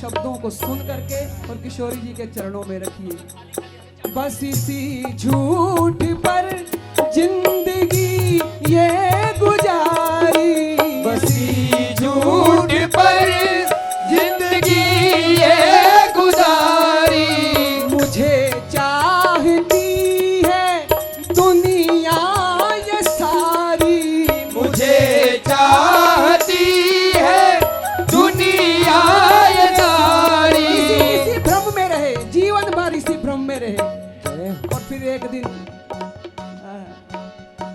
शब्दों को सुन करके और किशोरी जी के चरणों में रखिए। बस इसी झूठ पर जिंदगी ये गुजारी, बसी झूठ पर जिंदगी ये गुजारी, मुझे चाहती है दुनिया ये सारी, मुझे चाहती है दुनिया ये सारी। इसी भ्रम में रहे, जीवन भर इसी भ्रम में रहे। और फिर एक दिन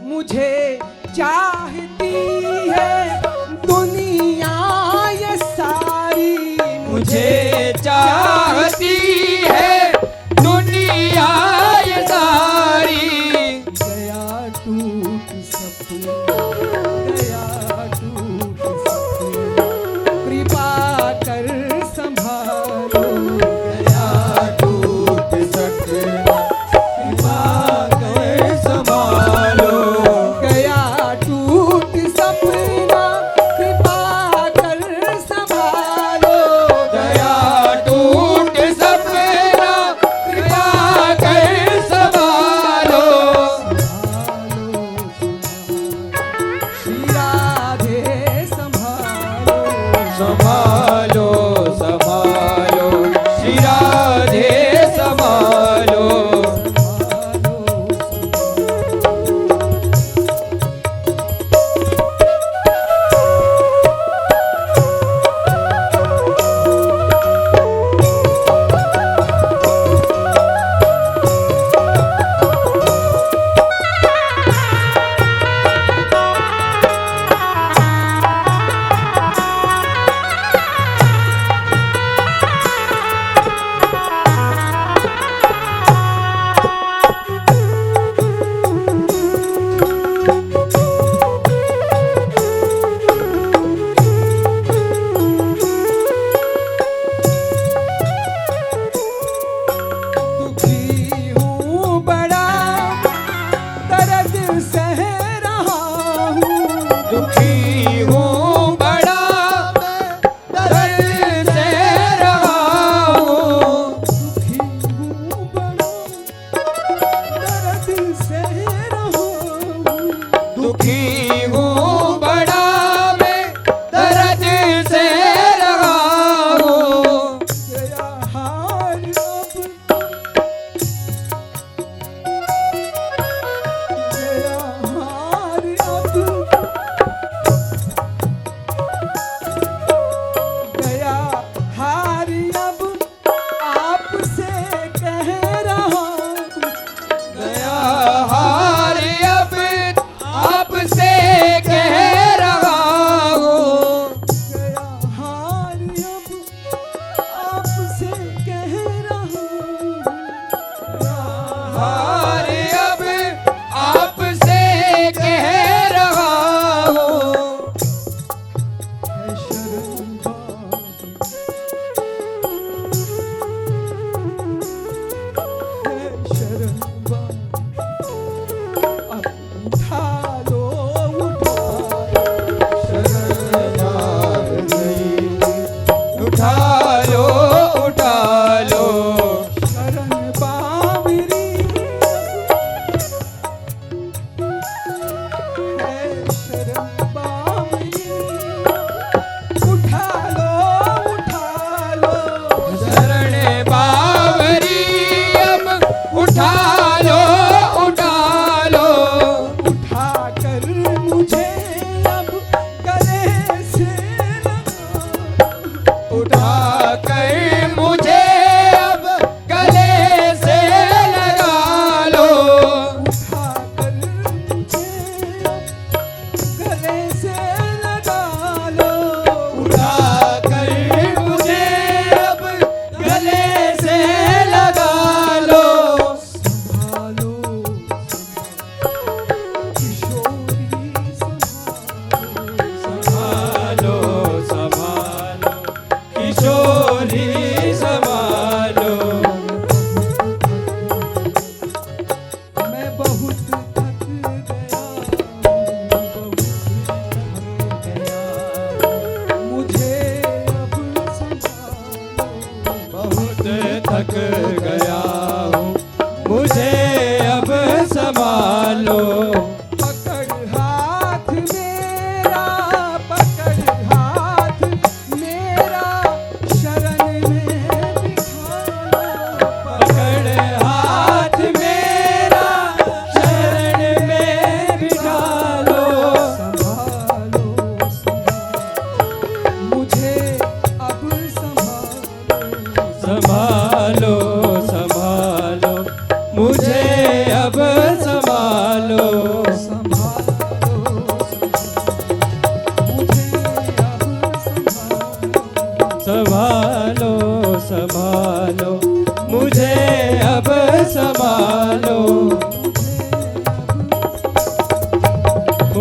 मुझे चाहती है दुनिया ये सारी, मुझे चाहती है दुनिया ये सारी। गया टूट सपना, गया टूट सपना, कृपा कर संभालो, गया टूट सपना, कृपा कर संभालो। गया टूट सपना, कृपा कर संभालो, गया टूट सपना, कृपा कर संभालो। श्री राधे संभालो, संभालो संभालो श्री राधे संभालो।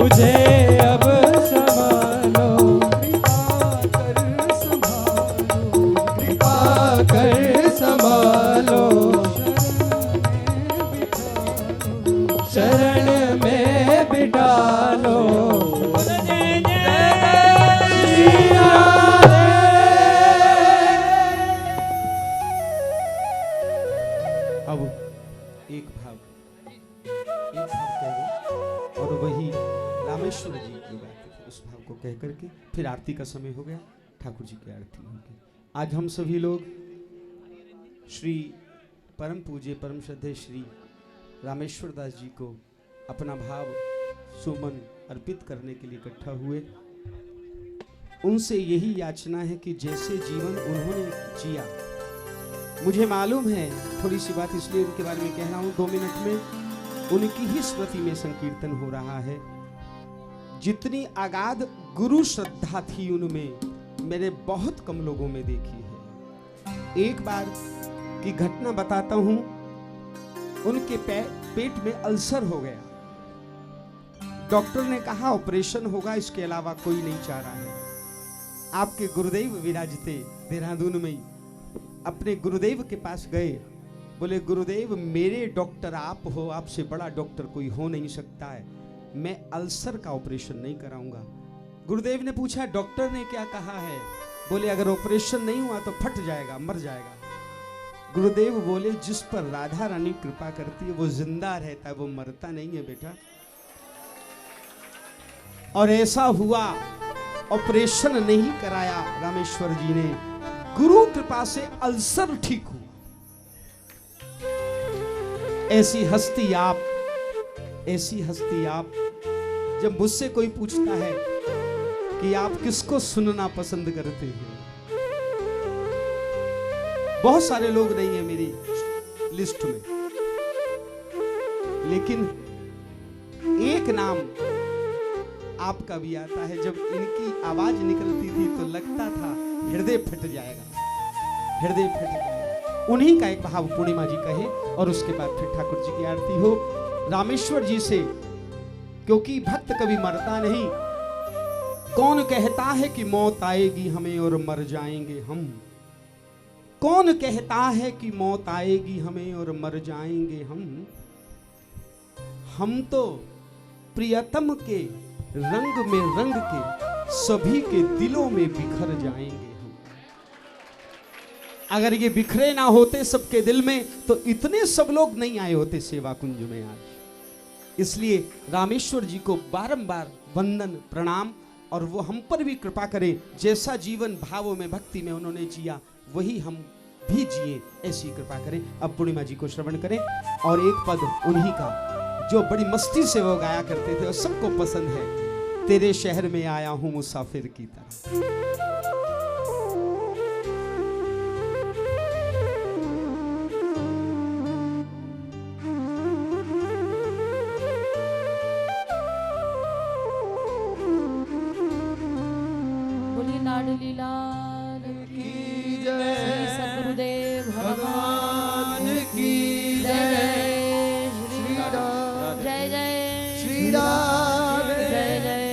मुझे अब संभालो, कृपा कर संभालो, शरण में बिठा लो। अब एक भाव कहो और वही रामेश्वर जी की बात है, उस भाव को कह करके फिर आरती का समय हो गया, ठाकुर जी की आरती होगी। आज हम सभी लोग श्री परम पूज्य परम श्रद्धेय श्री रामेश्वर दास जी को अपना भाव सुमन अर्पित करने के लिए इकट्ठा हुए। उनसे यही याचना है कि जैसे जीवन उन्होंने जिया, मुझे मालूम है थोड़ी सी बात इसलिए उनके बारे में कह रहा हूं, 2 मिनट में उनकी ही स्मृति में संकीर्तन हो रहा है। जितनी अगाध गुरु श्रद्धा थी उनमें मैंने बहुत कम लोगों में देखी है। एक बार की घटना बताता हूं, उनके पेट में अल्सर हो गया। डॉक्टर ने कहा ऑपरेशन होगा, इसके अलावा कोई नहीं चाह रहा है। आपके गुरुदेव विराजते देहरादून में ही, अपने गुरुदेव के पास गए, बोले गुरुदेव मेरे डॉक्टर आप हो, आपसे बड़ा डॉक्टर कोई हो नहीं सकता है, मैं अल्सर का ऑपरेशन नहीं कराऊंगा। गुरुदेव ने पूछा डॉक्टर ने क्या कहा है? बोले अगर ऑपरेशन नहीं हुआ तो फट जाएगा, मर जाएगा। गुरुदेव बोले जिस पर राधा रानी कृपा करती है वो जिंदा रहता है, वो मरता नहीं है बेटा। और ऐसा हुआ, ऑपरेशन नहीं कराया रामेश्वर जी ने, गुरु कृपा से अल्सर ठीक हुआ। ऐसी हस्ती आप, ऐसी हस्ती आप। जब मुझसे कोई पूछता है कि आप किसको सुनना पसंद करते हैं, बहुत सारे लोग नहीं है मेरी लिस्ट में, लेकिन एक नाम आपका भी आता है। जब इनकी आवाज निकलती थी तो लगता था हृदय फट जाएगा, हृदय फट जाएगा। उन्हीं का एक भाव पूर्णिमा जी कहे और उसके बाद फिर ठाकुर जी की आरती हो। रामेश्वर जी से, क्योंकि भक्त कभी मरता नहीं। कौन कहता है कि मौत आएगी हमें और मर जाएंगे हम? कौन कहता है कि मौत आएगी हमें और मर जाएंगे हम? हम तो प्रियतम के रंग में रंग के सभी के दिलों में बिखर जाएंगे हम। अगर ये बिखरे ना होते सबके दिल में तो इतने सब लोग नहीं आए होते सेवा कुंज में आज। इसलिए रामेश्वर जी को बारंबार वंदन प्रणाम, और वो हम पर भी कृपा करें। जैसा जीवन भावों में भक्ति में उन्होंने जिया वही हम भी जिए, ऐसी कृपा करें। अब पूर्णिमा जी को श्रवण करें और एक पद उन्हीं का जो बड़ी मस्ती से वो गाया करते थे और सबको पसंद है। तेरे शहर में आया हूं मुसाफिर की तरह। बोलिए लाडली लाल की जय, श्री सद्गुरुदेव भगवान की जय। श्री राम जय जय, श्री राम जय जय,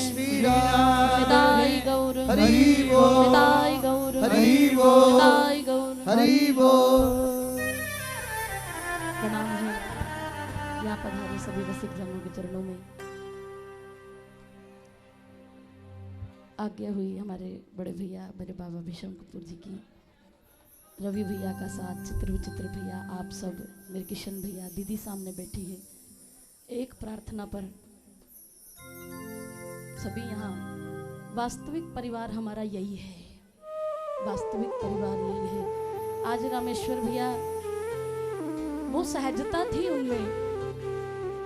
श्री राम निताई गौर हरि बोल, निताई गौर हरि बोल, निताई गौर हरि बोल। प्रणाम है यहाँ पधारे सभी रसिक जनों के चरणों में। आज्ञा हुई हमारे बड़े भैया मेरे बाबा भीष्म कपूर जी की, रवि भैया का साथ, चित्र विचित्र भैया, आप सब, मेरे किशन भैया, दीदी सामने बैठी है। एक प्रार्थना पर सभी यहाँ, वास्तविक परिवार हमारा यही है, वास्तविक परिवार यही है। आज रामेश्वर भैया, वो सहजता थी उनमें।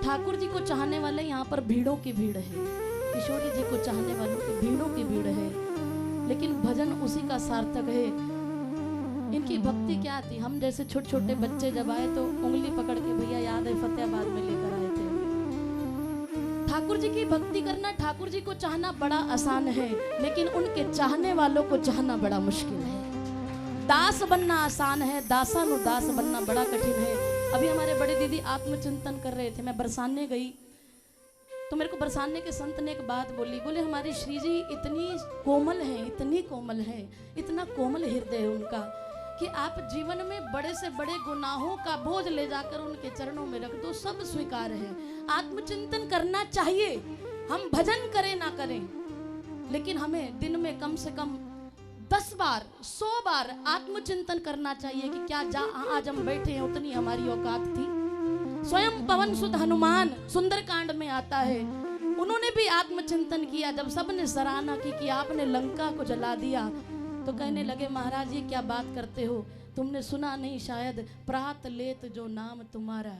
ठाकुर जी को चाहने वाले यहाँ पर भीड़ों की भीड़ है, किशोरी जी को चाहने वालों की भीड़ों की भीड़ है, लेकिन भजन उसी का सार्थक है। इनकी भक्ति क्या थी, हम जैसे छोटे छोटे बच्चे जब आए तो उंगली पकड़ के, भैया याद है फतेहाबाद में लेकर आए थे। ठाकुर जी की भक्ति करना, ठाकुर जी को चाहना बड़ा आसान है, लेकिन उनके चाहने वालों को चाहना बड़ा मुश्किल है। दास बनना आसान है, दासानुदास बनना बड़ा कठिन है। अभी हमारे बड़े दीदी आत्मचिंतन कर रहे थे, मैं बरसाने गई तो मेरे को बरसाने के संत ने एक बात बोली, बोले हमारी श्री जी इतनी कोमल हैं, इतनी कोमल हैं, इतना कोमल हृदय है उनका कि आप जीवन में बड़े से बड़े गुनाहों का बोझ ले जाकर उनके चरणों में रख दो, सब स्वीकार है। आत्मचिंतन करना चाहिए, हम भजन करें ना करें, लेकिन हमें दिन में कम से कम 10 बार 100 बार आत्मचिंतन करना चाहिए कि क्या आज हम बैठे हैं उतनी हमारी औकात थी। स्वयं पवन सुत हनुमान सुंदरकांड में आता है, उन्होंने भी आत्मचिंतन किया। जब सबने सराहना की कि आपने लंका को जला दिया, तो कहने लगे महाराज ये क्या बात करते हो, तुमने सुना नहीं शायद, प्रात लेत जो नाम तुम्हारा।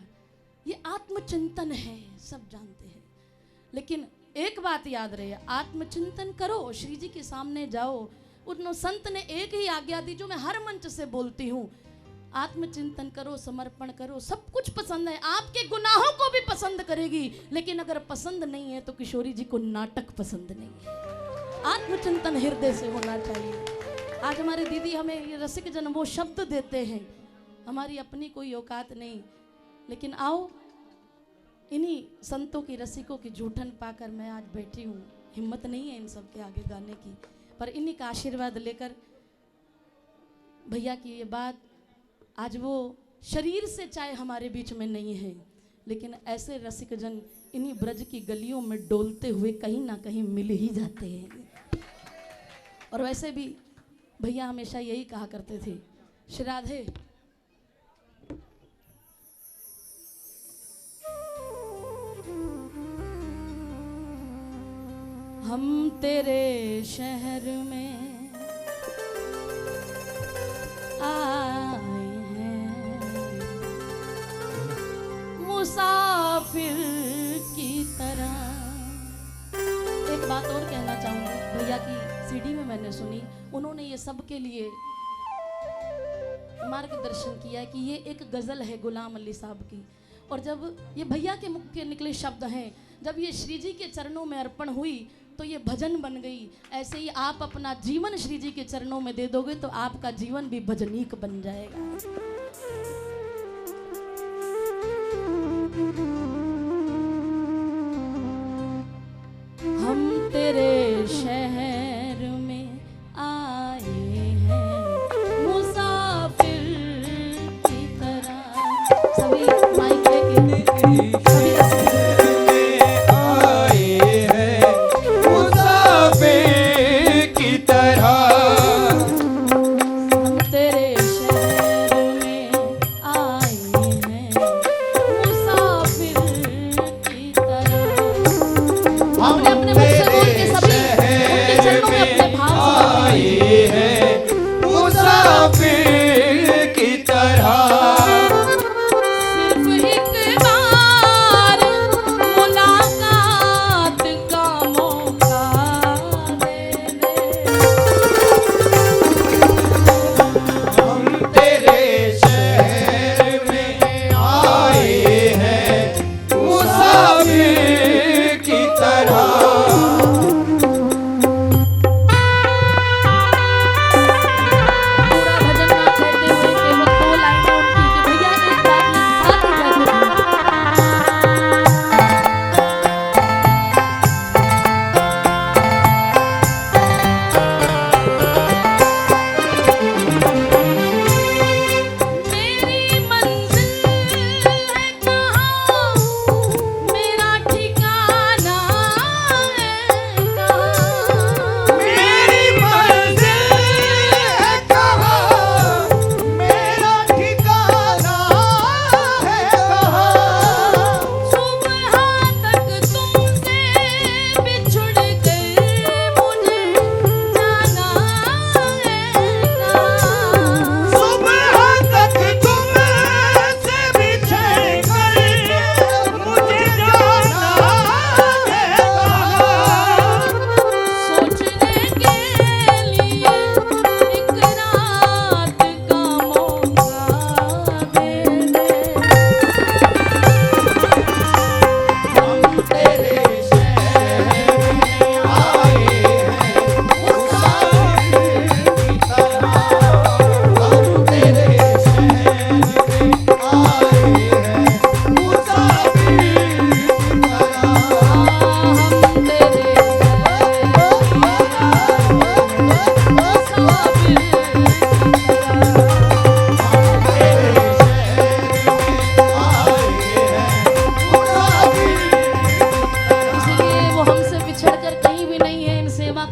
ये आत्मचिंतन है, सब जानते हैं। लेकिन एक बात याद रहे, आत्मचिंतन करो, श्री जी के सामने जाओ। उन संत ने एक ही आज्ञा दी जो मैं हर मंच से बोलती हूँ, आत्मचिंतन करो, समर्पण करो। सब कुछ पसंद है, आपके गुनाहों को भी पसंद करेगी, लेकिन अगर पसंद नहीं है तो किशोरी जी को नाटक पसंद नहीं है। आत्मचिंतन हृदय से होना चाहिए। आज हमारे दीदी हमें ये रसिक जन वो शब्द देते हैं, हमारी अपनी कोई औकात नहीं, लेकिन आओ इन्हीं संतों की रसिकों की जूठन पाकर मैं आज बैठी हूँ। हिम्मत नहीं है इन सब के आगे गाने की, पर इन्हीं का आशीर्वाद लेकर भैया की ये बात, आज वो शरीर से चाहे हमारे बीच में नहीं है, लेकिन ऐसे रसिक जन इन्हीं ब्रज की गलियों में डोलते हुए कहीं ना कहीं मिल ही जाते हैं। और वैसे भी भैया हमेशा यही कहा करते थे, श्री राधे हम तेरे शहर में आए हैं मुसाफिर की तरह। एक बात और कहना चाहूँगी, भैया की सीडी में मैंने सुनी, उन्होंने ये सबके लिए मार्गदर्शन किया है कि ये एक गज़ल है गुलाम अली साहब की। और जब ये भैया के मुख के निकले शब्द हैं, जब ये श्री जी के चरणों में अर्पण हुई तो ये भजन बन गई। ऐसे ही आप अपना जीवन श्री जी के चरणों में दे दोगे तो आपका जीवन भी भजनीक बन जाएगा। हम तेरे शहर में आए हैं मुसाफिर की तरह। सभी माइक लेके अपने अपने मुख से बोल के सब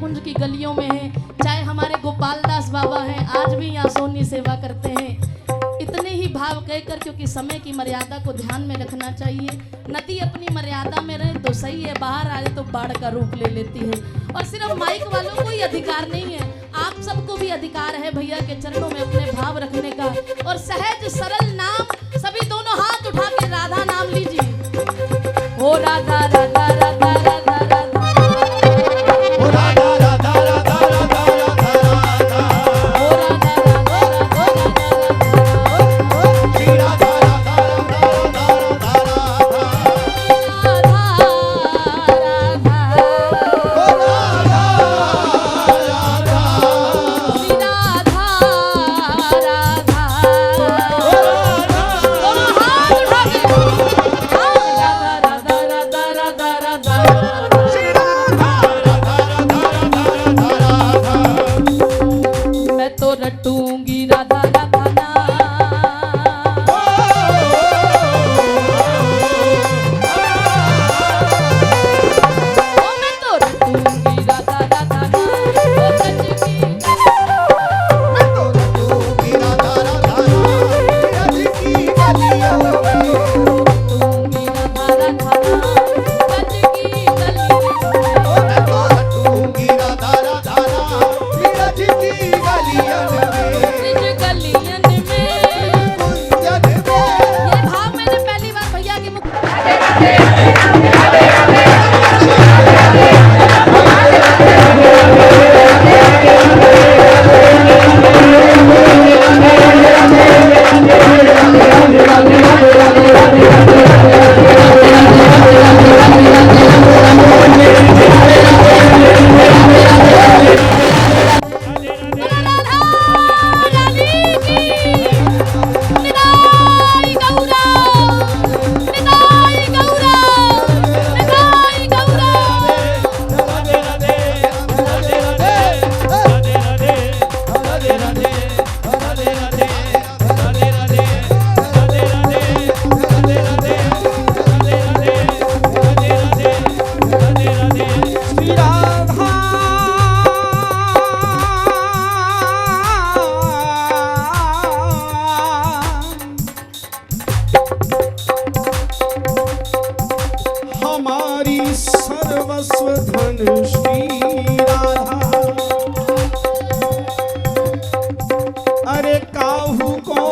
कुंज की गलियों में हैं, चाहे हमारे गोपाल दास बाबा हैं, आज भी यहाँ सोनी सेवा करते हैं। इतने ही भाव कहकर, क्योंकि समय की मर्यादा को ध्यान में रखना चाहिए। नदी अपनी मर्यादा में रहे तो सही है, बाहर आए तो बाढ़ का रूप ले लेती है। और सिर्फ माइक वालों को ही अधिकार नहीं है, आप सबको भी अधिकार है भैया के चरणों में अपने भाव रखने का। और सहज सरल नाम, सभी दोनों हाथ उठा के राधा नाम लीजिए। ओ राधा राधा राधा राधा राधा, ओ राधा राधा राधा राधा राधा राधा, ओ राधा राधा राधा श्री राधा राधा राधा राधा राधा, राधा राधा, ओ राधा राधा, श्री राधा राधा, ओ राधा दोनों हाथ उठा के राधा राधा राधा राधा राधा, श्री राधा राधा राधा राधा राधा, मैं तो रटूंगी राधा राधा नाम। ओ मैं तो रटूंगी राधा राधा नाम। ओ सच की मैं तो रटूंगी राधा राधा नाम, रज की गलियों में। रटूंगी राधा राधा नाम, सच की गलियों में। ओ मैं तो रटूंगी राधा राधा नाम, रज की गलियों में। निज गलियन में, कुंजन में ये भाव मैंने पहली बार भैया के मुख हमारी सर्वस्व धन श्री राधा। अरे काहू को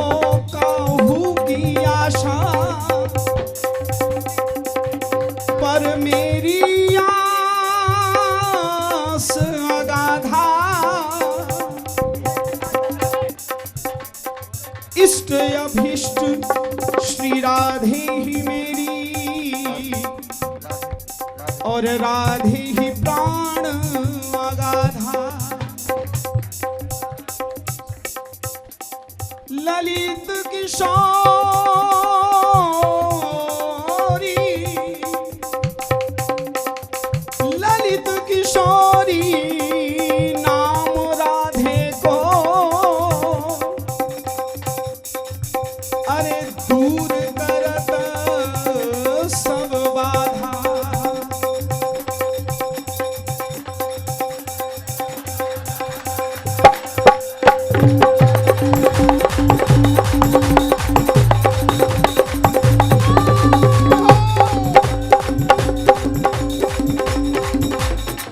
काहू की आशा, पर मेरी आस अगाधा। इष्ट अभिष्ट श्री राधे ही मेरी, और राधे ही प्राण अगाधा। ललित किशोरी, ललित किशोरी नाम राधे को, अरे दूर करत सब बाधा।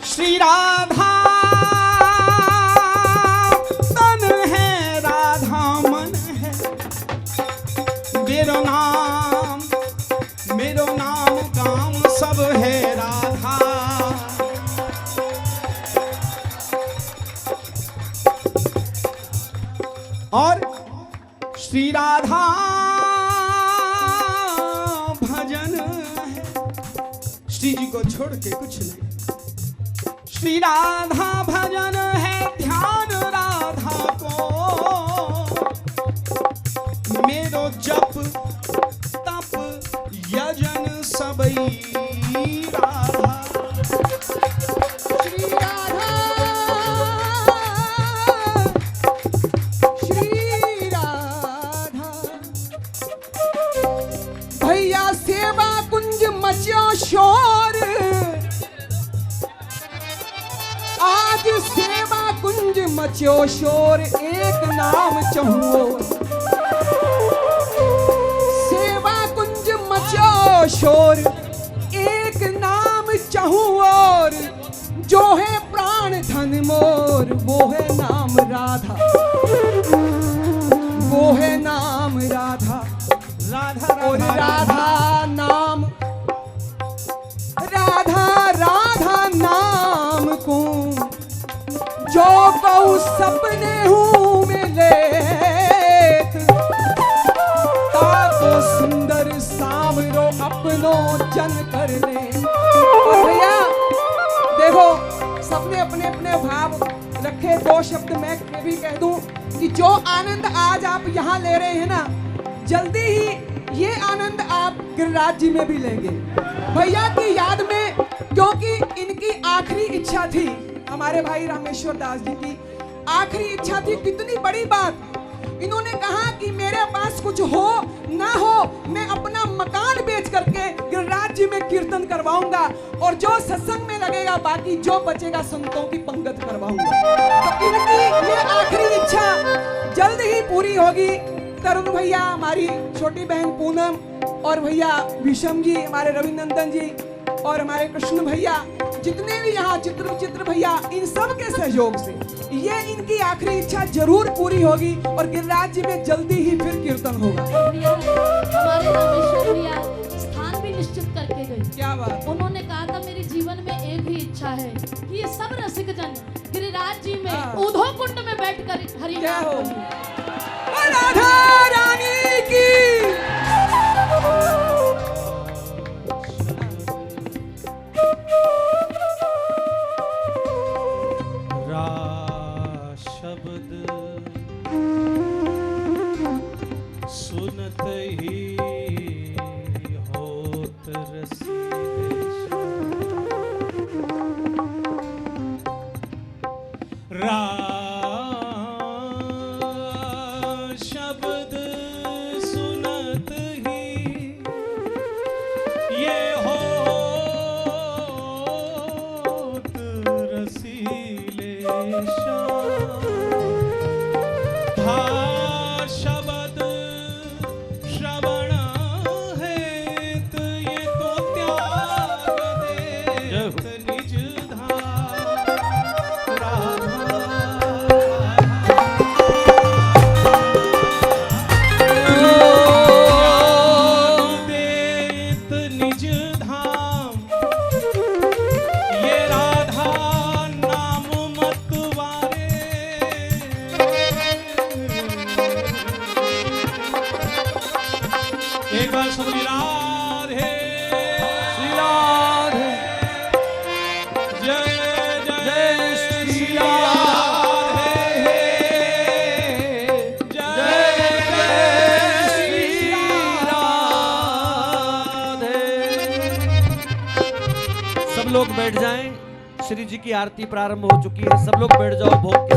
श्री राधा तन है, राधा मन है। मेरो नाम काम सब है राधा। और श्री राधा भजन है, श्री जी को छोड़ के कुछ नहीं। श्री राधा भजन है, ध्यान राधा को। मेरो जप तप यजन सबई राधा। श्री राधा, श्री राधा। भैया सेवा कुंज मचा शोर, आज मचो शोर एक नाम चहुओर, सेवा कुंज मचो शोर एक नाम चहुओर, जो है प्राण धन मोर वो है नाम राधा, वो है नाम राधा। राधा और राधा नाम, राधा राधा नाम को जो कहूँ सपने हूँ मिले, ताको सुंदर सावरो अपनो जन कर ले। और भैया देखो सबने अपने अपने भाव रखे। दो शब्द मैं भी कह दूं कि जो आनंद आज आप यहाँ ले रहे हैं ना, जल्दी ही ये आनंद आप गिरिराज जी में भी लेंगे भैया की याद में, क्योंकि इनकी आखिरी इच्छा थी, हमारे भाई रामेश्वर दास जी की आखिरी इच्छा थी। कितनी बड़ी बात, इन्होंने कहा कि मेरे पास कुछ हो ना हो, मैं अपना मकान बेच करके गिरिराज जी में कीर्तन करवाऊंगा और जो सत्संग में लगेगा बाकी जो बचेगा संतों की पंगत करवाऊंगा। तो इनकी ये आखिरी इच्छा जल्द ही पूरी होगी। तरुण भैया, हमारी छोटी बहन पूनम और भैया विषम जी, हमारे रविनंदन जी और हमारे कृष्ण भैया, जितने भी यहाँ चित्र भैया, इन सब के सहयोग से ये इनकी आखिरी इच्छा जरूर पूरी होगी और गिरिराज जी में जल्दी ही फिर कीर्तन होगा। भैया, हमारे रामेश्वर भैया स्थान भी निश्चित करके गए। क्या बात। उन्होंने कहा था मेरे जीवन में एक ही इच्छा है कि ये सब रसिक जन गिरिराज जी में ऊधो कुंड में बैठकर हरि क्या नाम हो। बोलें। राधा रानी की शब्द सुनत ही होत रसीले शब्द सुनत ही ये होत रसीले शब्द श्रवण हेत ये तो त्याग देत निज धाम देत निज धाम, ये राधा नाम मतवारे। एक बार सब राधे श्री राधे, जय जय श्री राधे, जय जय श्री राधे। सब लोग बैठ जाएं, श्री जी की आरती प्रारंभ हो चुकी है। सब लोग बैठ जाओ भोग के